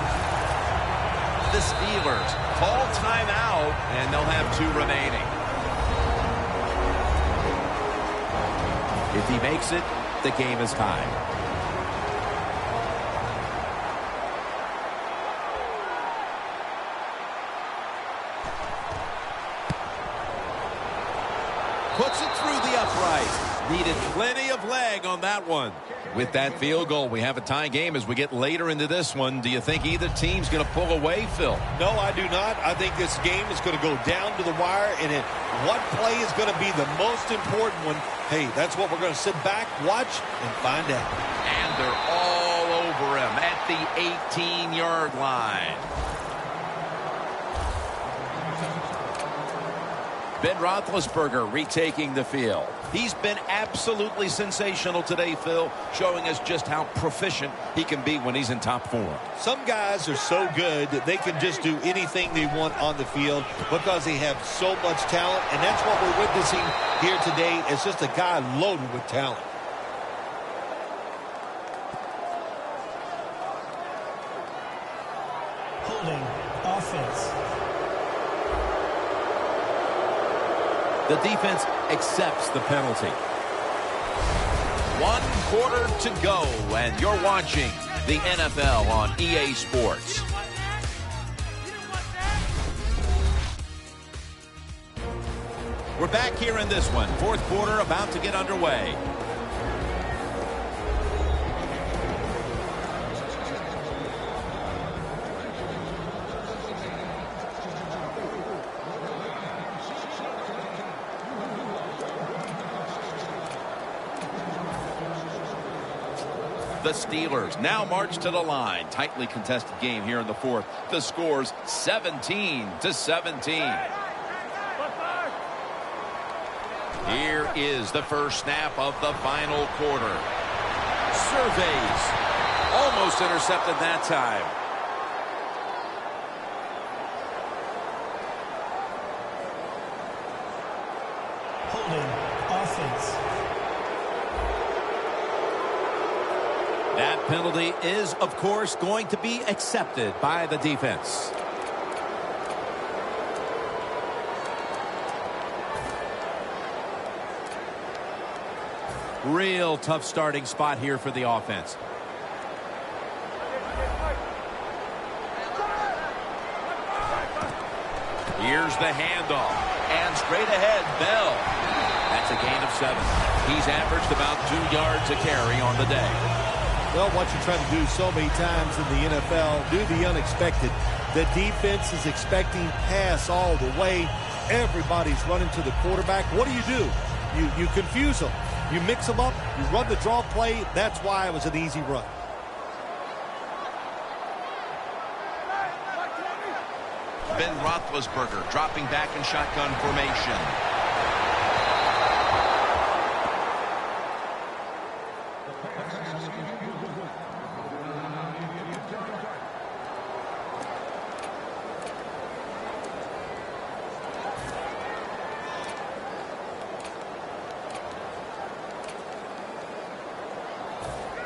The Steelers call timeout, and they'll have 2 remaining. If he makes it, the game is tied. Puts it through the upright. Needed plenty of leg on that one. With that field goal, we have a tie game as we get later into this one. Do you think either team's going to pull away, Phil? No, I do not. I think this game is going to go down to the wire, and what play is going to be the most important one? Hey, that's what we're going to sit back, watch, and find out. And they're all over him at the 18-yard line. Ben Roethlisberger retaking the field. He's been absolutely sensational today, Phil, showing us just how proficient he can be when he's in top form. Some guys are so good that they can just do anything they want on the field because they have so much talent, and that's what we're witnessing here today. It's just a guy loaded with talent. Holding. Offense. The defense accepts the penalty. 1 quarter to go, and you're watching the NFL on EA Sports. We're back here in this one. 4th quarter about to get underway. The Steelers now march to the line. Tightly contested game here in the 4th. The score's 17-17. Here is the first snap of the final quarter. Surveys. Almost intercepted that time. Holding. Offense. That penalty is, of course, going to be accepted by the defense. Real tough starting spot here for the offense. Here's the handoff. And straight ahead, Bell. That's a gain of 7. He's averaged about 2 yards a carry on the day. Well, what you try to do so many times in the NFL, do the unexpected. The defense is expecting pass all the way. Everybody's running to the quarterback. What do? You confuse them. You mix them up. You run the draw play. That's why it was an easy run. Ben Roethlisberger dropping back in shotgun formation.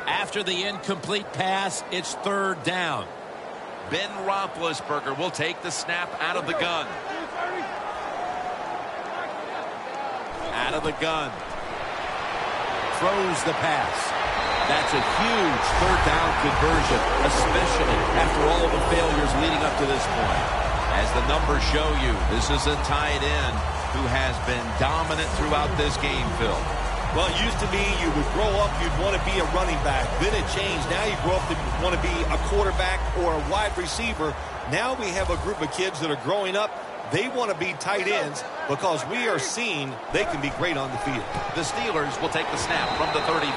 After the incomplete pass, it's 3rd down. Ben Roethlisberger will take the snap out of the gun. Out of the gun. Throws the pass. That's a huge 3rd down conversion, especially after all the failures leading up to this point. As the numbers show you, this is a tight end who has been dominant throughout this game, Phil. Well, it used to be you would grow up, you'd want to be a running back. Then it changed. Now you grow up and want to be a quarterback or a wide receiver. Now we have a group of kids that are growing up. They want to be tight ends because we are seeing they can be great on the field. The Steelers will take the snap from the 35.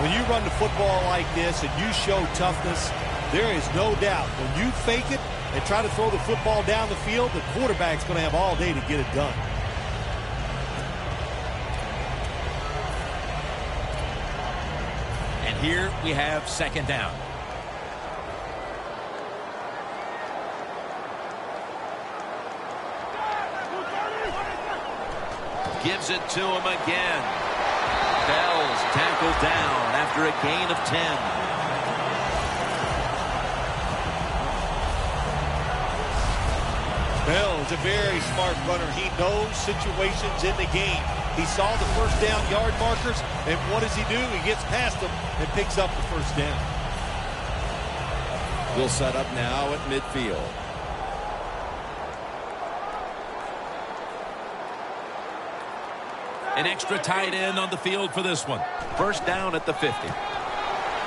When you run the football like this and you show toughness, there is no doubt when you fake it and try to throw the football down the field, the quarterback's going to have all day to get it done. Here we have 2nd down. Gives it to him again. Bell's tackled down after a gain of 10. Bell is a very smart runner. He knows situations in the game. He saw the 1st down yard markers, and what does he do? He gets past them and picks up the 1st down. We'll set up now at midfield. An extra tight end on the field for this one. 1st down at the 50.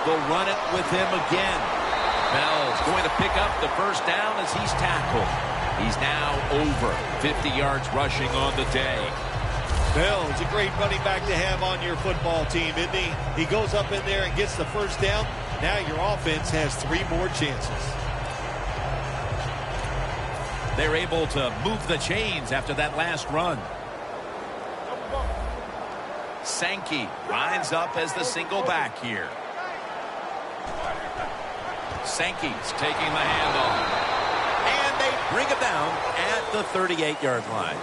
They'll run it with him again. Bell's going to pick up the 1st down as he's tackled. He's now over 50 yards rushing on the day. Bell is a great running back to have on your football team, isn't he? He goes up in there and gets the 1st down. Now your offense has 3 more chances. They're able to move the chains after that last run. Sankey lines up as the single back here. Sankey's taking the handoff. And they bring him down at the 38-yard line.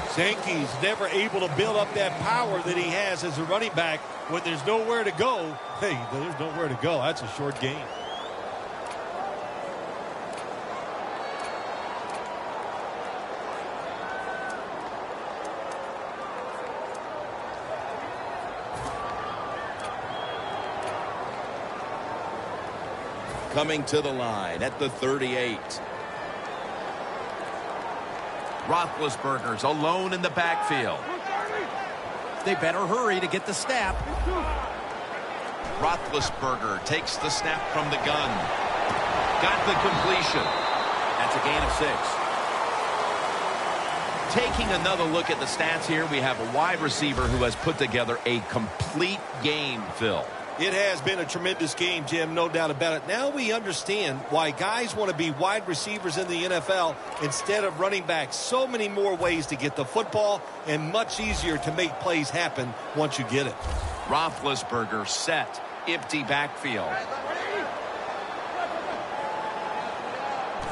Sankey's never able to build up that power that he has as a running back. When there's nowhere to go, Hey, there's nowhere to go. That's a short game. Coming to the line at the 38. Roethlisberger's alone in the backfield. They better hurry to get the snap. Roethlisberger takes the snap from the gun. Got the completion. That's a gain of 6. Taking another look at the stats here, we have a wide receiver who has put together a complete game, Phil. It has been a tremendous game, Jim, no doubt about it. Now we understand why guys want to be wide receivers in the NFL instead of running backs. So many more ways to get the football and much easier to make plays happen once you get it. Roethlisberger set, empty backfield.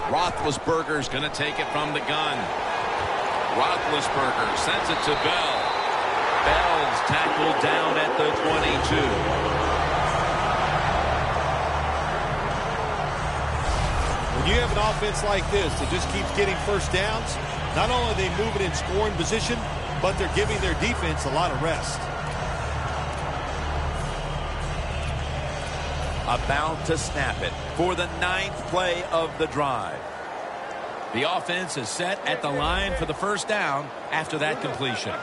Roethlisberger's going to take it from the gun. Roethlisberger sends it to Bell. Bell's tackled down at the 22. When you have an offense like this that just keeps getting first downs, not only are they moving in scoring position, but they're giving their defense a lot of rest. About to snap it for the 9th play of the drive. The offense is set at the line for the first down after that completion.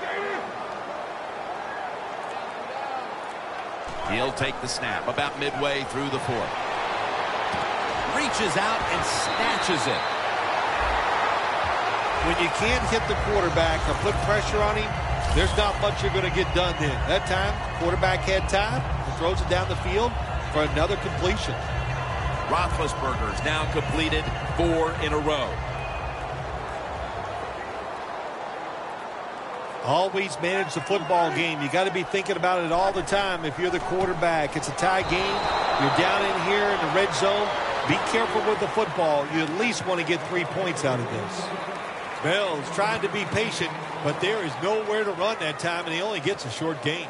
He'll take the snap about midway through the 4th. Reaches out and snatches it. When you can't hit the quarterback or put pressure on him, there's not much you're going to get done then. That time, quarterback had time and throws it down the field for another completion. Roethlisberger's now completed 4 in a row. Always manage the football game. You got to be thinking about it all the time. If you're the quarterback, it's a tie game. You're down in here in the red zone. Be careful with the football. You at least want to get 3 points out of this. Bell's trying to be patient, but there is nowhere to run that time, and he only gets a short gain.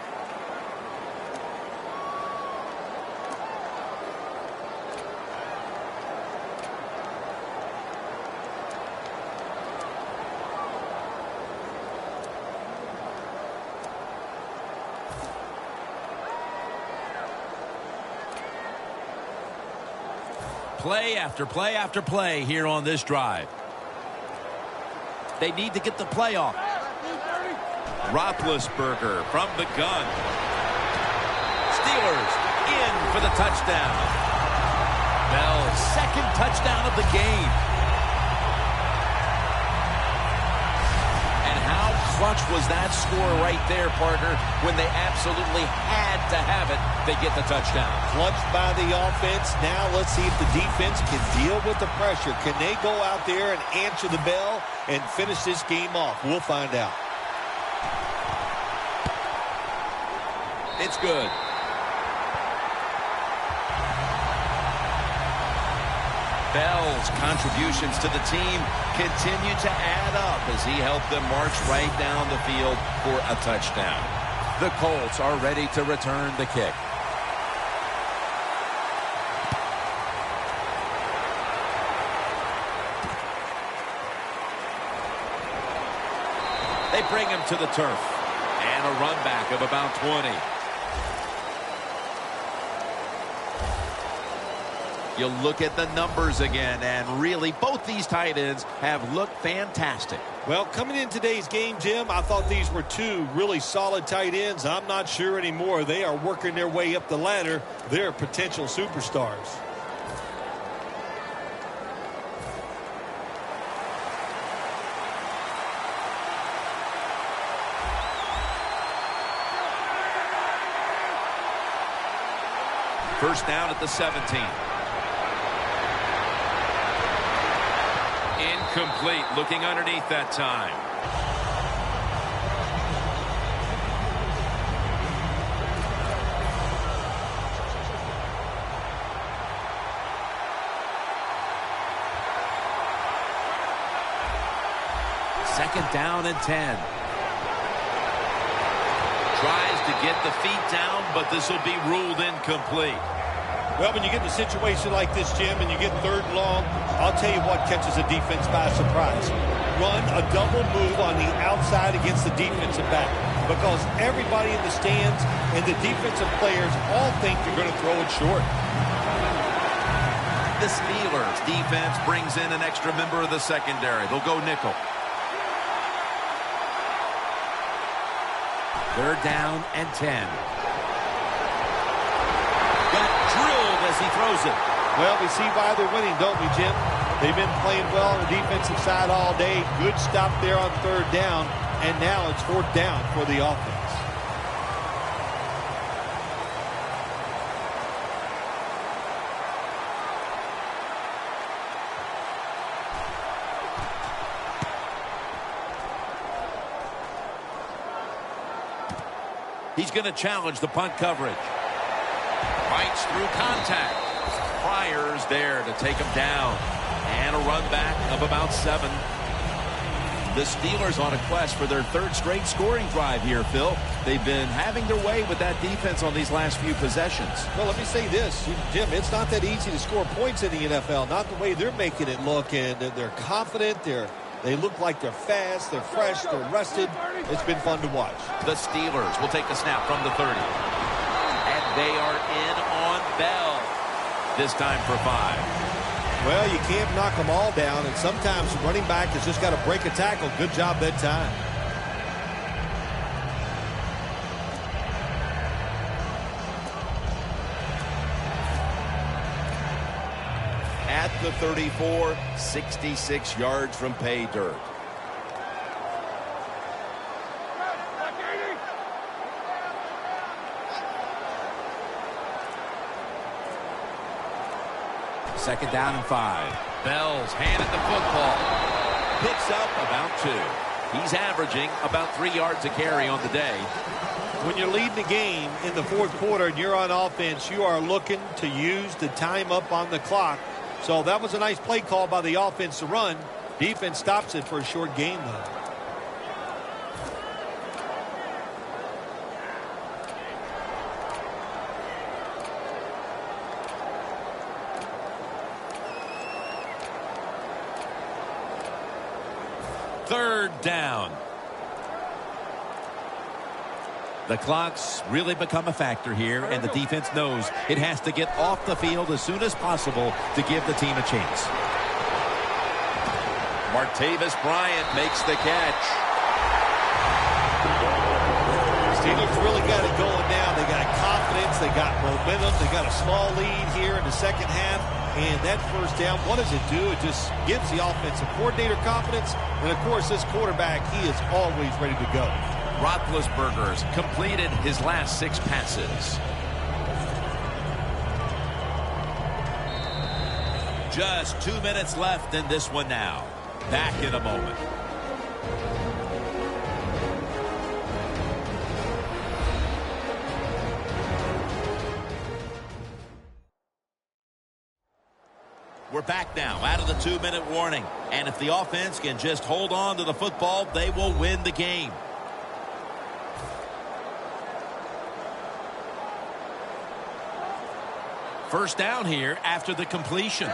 Play after play after play here on this drive. They need to get the play off. Roethlisberger from the gun. Steelers in for the touchdown. Bell's second touchdown of the game. And how clutch was that score right there, partner, when they absolutely had to have it to get the touchdown. Clutched by the offense. Now let's see if the defense can deal with the pressure. Can they go out there and answer the bell and finish this game off? We'll find out. It's good. Bell's contributions to the team continue to add up as he helped them march right down the field for a touchdown. The Colts are ready to return the kick. They bring him to the turf. And a run back of about 20. You look at the numbers again, and really both these tight ends have looked fantastic. Well, coming in today's game, Jim, I thought these were 2 really solid tight ends. I'm not sure anymore. They are working their way up the ladder. They're potential superstars. First down at the 17. Incomplete, looking underneath that time. Second down and 10. Tries to to get the feet down, but this will be ruled incomplete. Well, when you get in a situation like this, Jim, and you get third and long, I'll tell you what catches a defense by surprise. Run a double move on the outside against the defensive back, because everybody in the stands and the defensive players all think you're going to throw it short. The Steelers defense brings in an extra member of the secondary. They'll go nickel. Third down and 10. Got drilled as he throws it. Well, we see why they're winning, don't we, Jim? They've been playing well on the defensive side all day. Good stop there on third down, and now it's fourth down for the offense. He's going to challenge the punt coverage. Fights through contact. Pryor's there to take him down. And a run back of about 7. The Steelers on a quest for their third straight scoring drive here, Phil. They've been having their way with that defense on these last few possessions. Well, let me say this, Jim, it's not that easy to score points in the NFL, not the way they're making it look, and they're confident, they look like they're fast, they're fresh, they're rested. It's been fun to watch. The Steelers will take the snap from the 30. And they are in on Bell. This time for 5. Well, you can't knock them all down, and sometimes the running back has just got to break a tackle. Good job that time. At the 34, 66 yards from pay dirt. Second down and 5. Bell's handed the football. Picks up about 2. He's averaging about 3 yards a carry on the day. When you're leading the game in the fourth quarter and you're on offense, you are looking to use the time up on the clock. So that was a nice play call by the offense to run. Defense stops it for a short gain, though. Third down. The clock's really become a factor here, and the defense knows it has to get off the field as soon as possible to give the team a chance. Martavis Bryant makes the catch. Steelers really got it going now. They got confidence. They got momentum. They got a small lead here in the second half. And that first down, what does it do? It just gives the offensive coordinator confidence. And, of course, this quarterback, he is always ready to go. Roethlisberger's completed his last 6 passes. Just 2 minutes left in this one now. Back in a moment. We're back now out of the 2-minute warning. And if the offense can just hold on to the football, they will win the game. First down here after the completion.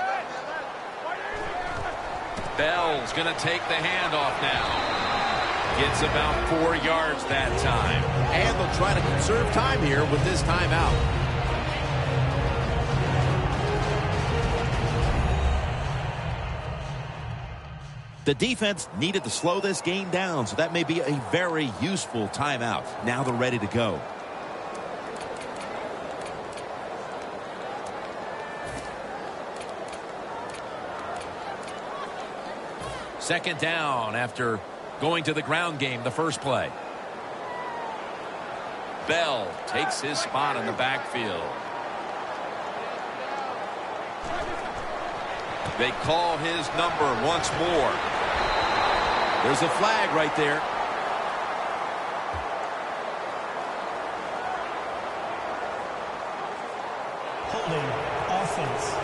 Bell's going to take the handoff now. Gets about 4 yards that time. And they'll try to conserve time here with this timeout. The defense needed to slow this game down, so that may be a very useful timeout. Now they're ready to go. Second down after going to the ground game the first play. Bell takes his spot in the backfield. They call his number once more. There's a flag right there. Holding offense.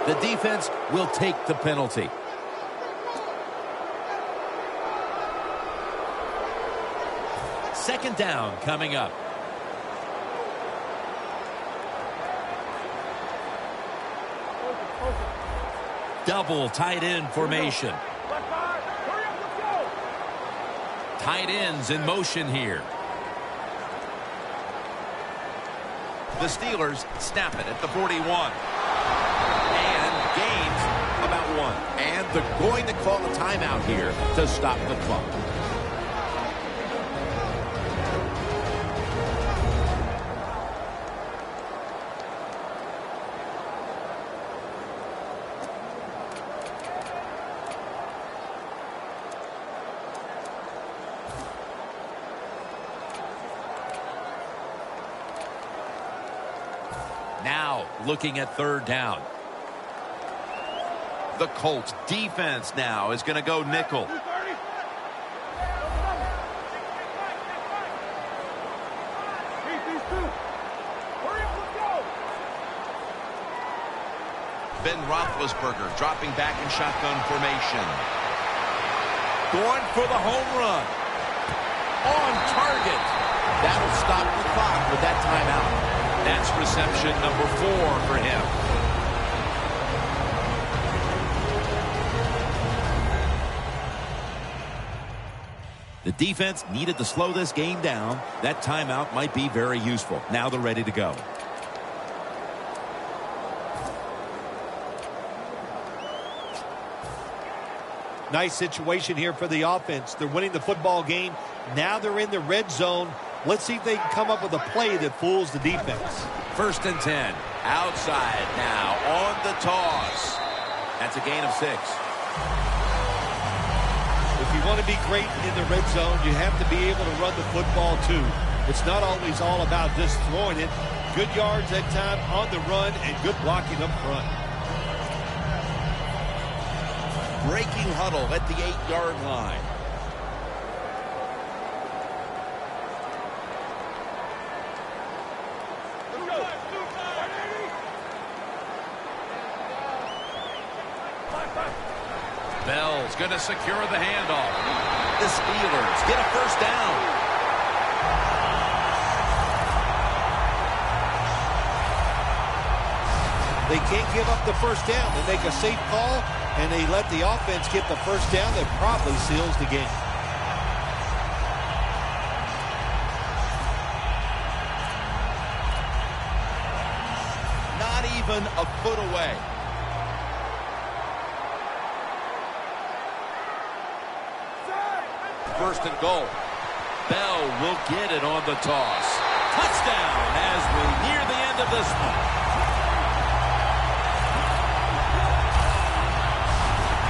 The defense will take the penalty. Second down coming up. Double tight end formation. Tight ends in motion here. The Steelers snap it at the 41. And gains about 1. And they're going to call a timeout here to stop the clock. Now looking at third down. The Colts defense now is going to go nickel. Ben Roethlisberger dropping back in shotgun formation. Going for the home run. On target. That'll stop the clock with that timeout. That's reception number 4 for him. The defense needed to slow this game down. That timeout might be very useful. Now they're ready to go. Nice situation here for the offense. They're winning the football game. Now they're in the red zone. Let's see if they can come up with a play that fools the defense. 1st and 10. Outside now on the toss. That's a gain of 6. If you want to be great in the red zone, you have to be able to run the football too. It's not always all about just throwing it. Good yards that time on the run and good blocking up front. Breaking huddle at the 8-yard line. Bell's going to secure the handoff. The Steelers get a first down. They can't give up the first down. They make a safe call, and they let the offense get the first down. That probably seals the game. Not even a foot away. First and goal. Bell will get it on the toss. Touchdown as we near the end of this one.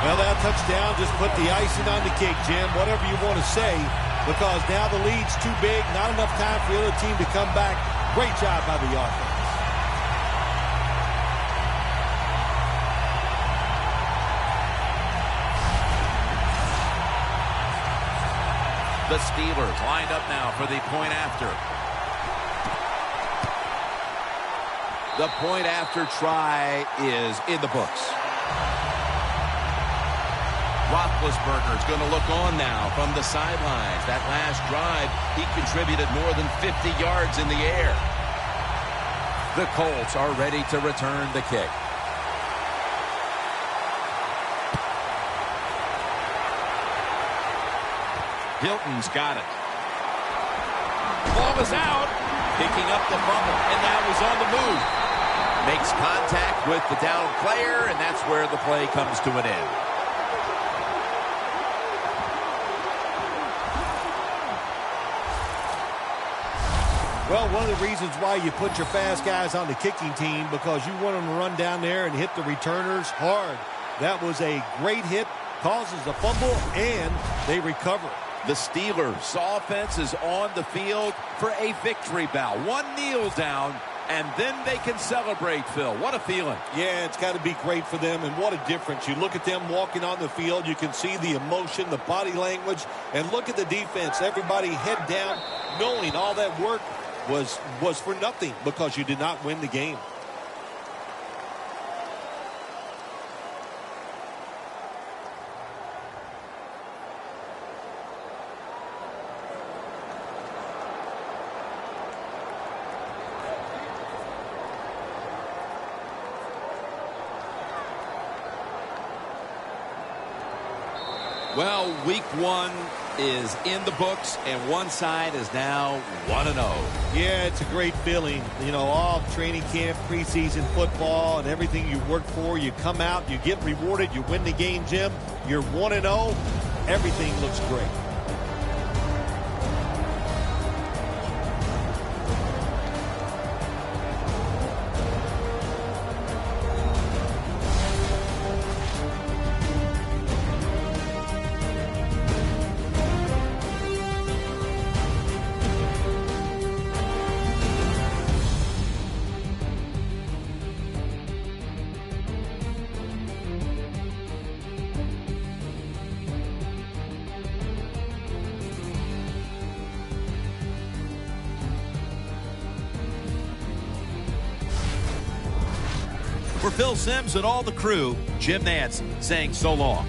Well, that touchdown just put the icing on the cake, Jim, whatever you want to say, because now the lead's too big, not enough time for the other team to come back. Great job by the offense. The Steelers lined up now for the point after. The point after try is in the books. Roethlisberger's going to look on now from the sidelines. That last drive, he contributed more than 50 yards in the air. The Colts are ready to return the kick. Hilton's got it. Ball is out. Picking up the fumble, and now he's on the move. Makes contact with the down player, and that's where the play comes to an end. Well, one of the reasons why you put your fast guys on the kicking team, because you want them to run down there and hit the returners hard. That was a great hit, causes a fumble, and they recover. The Steelers' offense is on the field for a victory bow. One kneel down, and then they can celebrate, Phil. What a feeling. Yeah, it's got to be great for them, and what a difference. You look at them walking on the field, you can see the emotion, the body language, and look at the defense. Everybody head down, knowing all that work was for nothing because you did not win the game. Well, week 1 is in the books, and one side is now 1-0. Yeah, it's a great feeling. You know, all training camp, preseason football, and everything you work for, you come out, you get rewarded, you win the game, Jim. You're 1-0. Everything looks great. For Phil Simms and all the crew, Jim Nance saying so long.